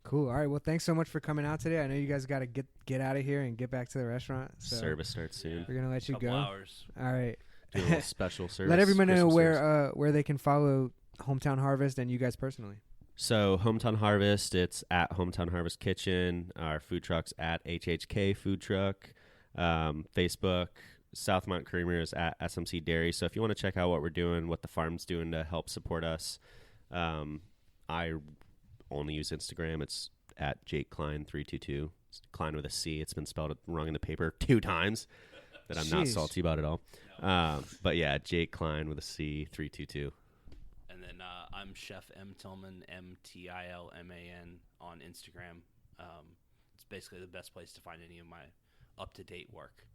Cool. All right. Well, thanks so much for coming out today. I know you guys got to get out of here and get back to the restaurant. So Service starts soon. we're gonna let you Couple go. hours. All right. Do a little special service. Let everyone know Christmas service. where they can follow Hometown Harvest and you guys personally. So Hometown Harvest, it's at Hometown Harvest Kitchen. Our food truck's at HHK Food Truck. Facebook, Southmont Creamer is at SMC Dairy. So if you want to check out what we're doing, what the farm's doing to help support us, I only use Instagram. It's at Jake Cline 322. It's Cline with a C. It's been spelled wrong in the paper 2 times that I'm not Jeez. salty about at all. But yeah, Jake Cline with a C 322. And then I'm Chef M. Tilman, MTILMAN on Instagram. It's basically the best place to find any of my up-to-date work.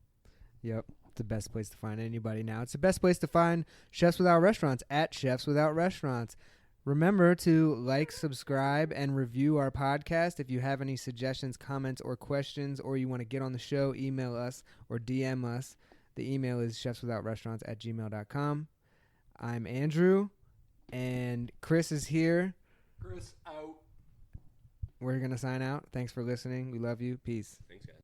Yep. It's the best place to find anybody now. It's the best place to find Chefs Without Restaurants at Chefs Without Restaurants. Remember to like, subscribe, and review our podcast. If you have any suggestions, comments, or questions, or you want to get on the show, email us or DM us. The email is chefswithoutrestaurants@gmail.com. I'm Andrew, and Chris is here. Chris out. We're going to sign out. Thanks for listening. We love you. Peace. Thanks, guys.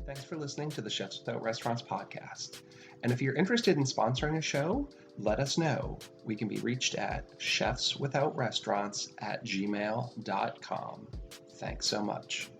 Thanks for listening to the Chefs Without Restaurants podcast. And if you're interested in sponsoring a show, let us know. We can be reached at chefswithoutrestaurants@gmail.com. Thanks so much.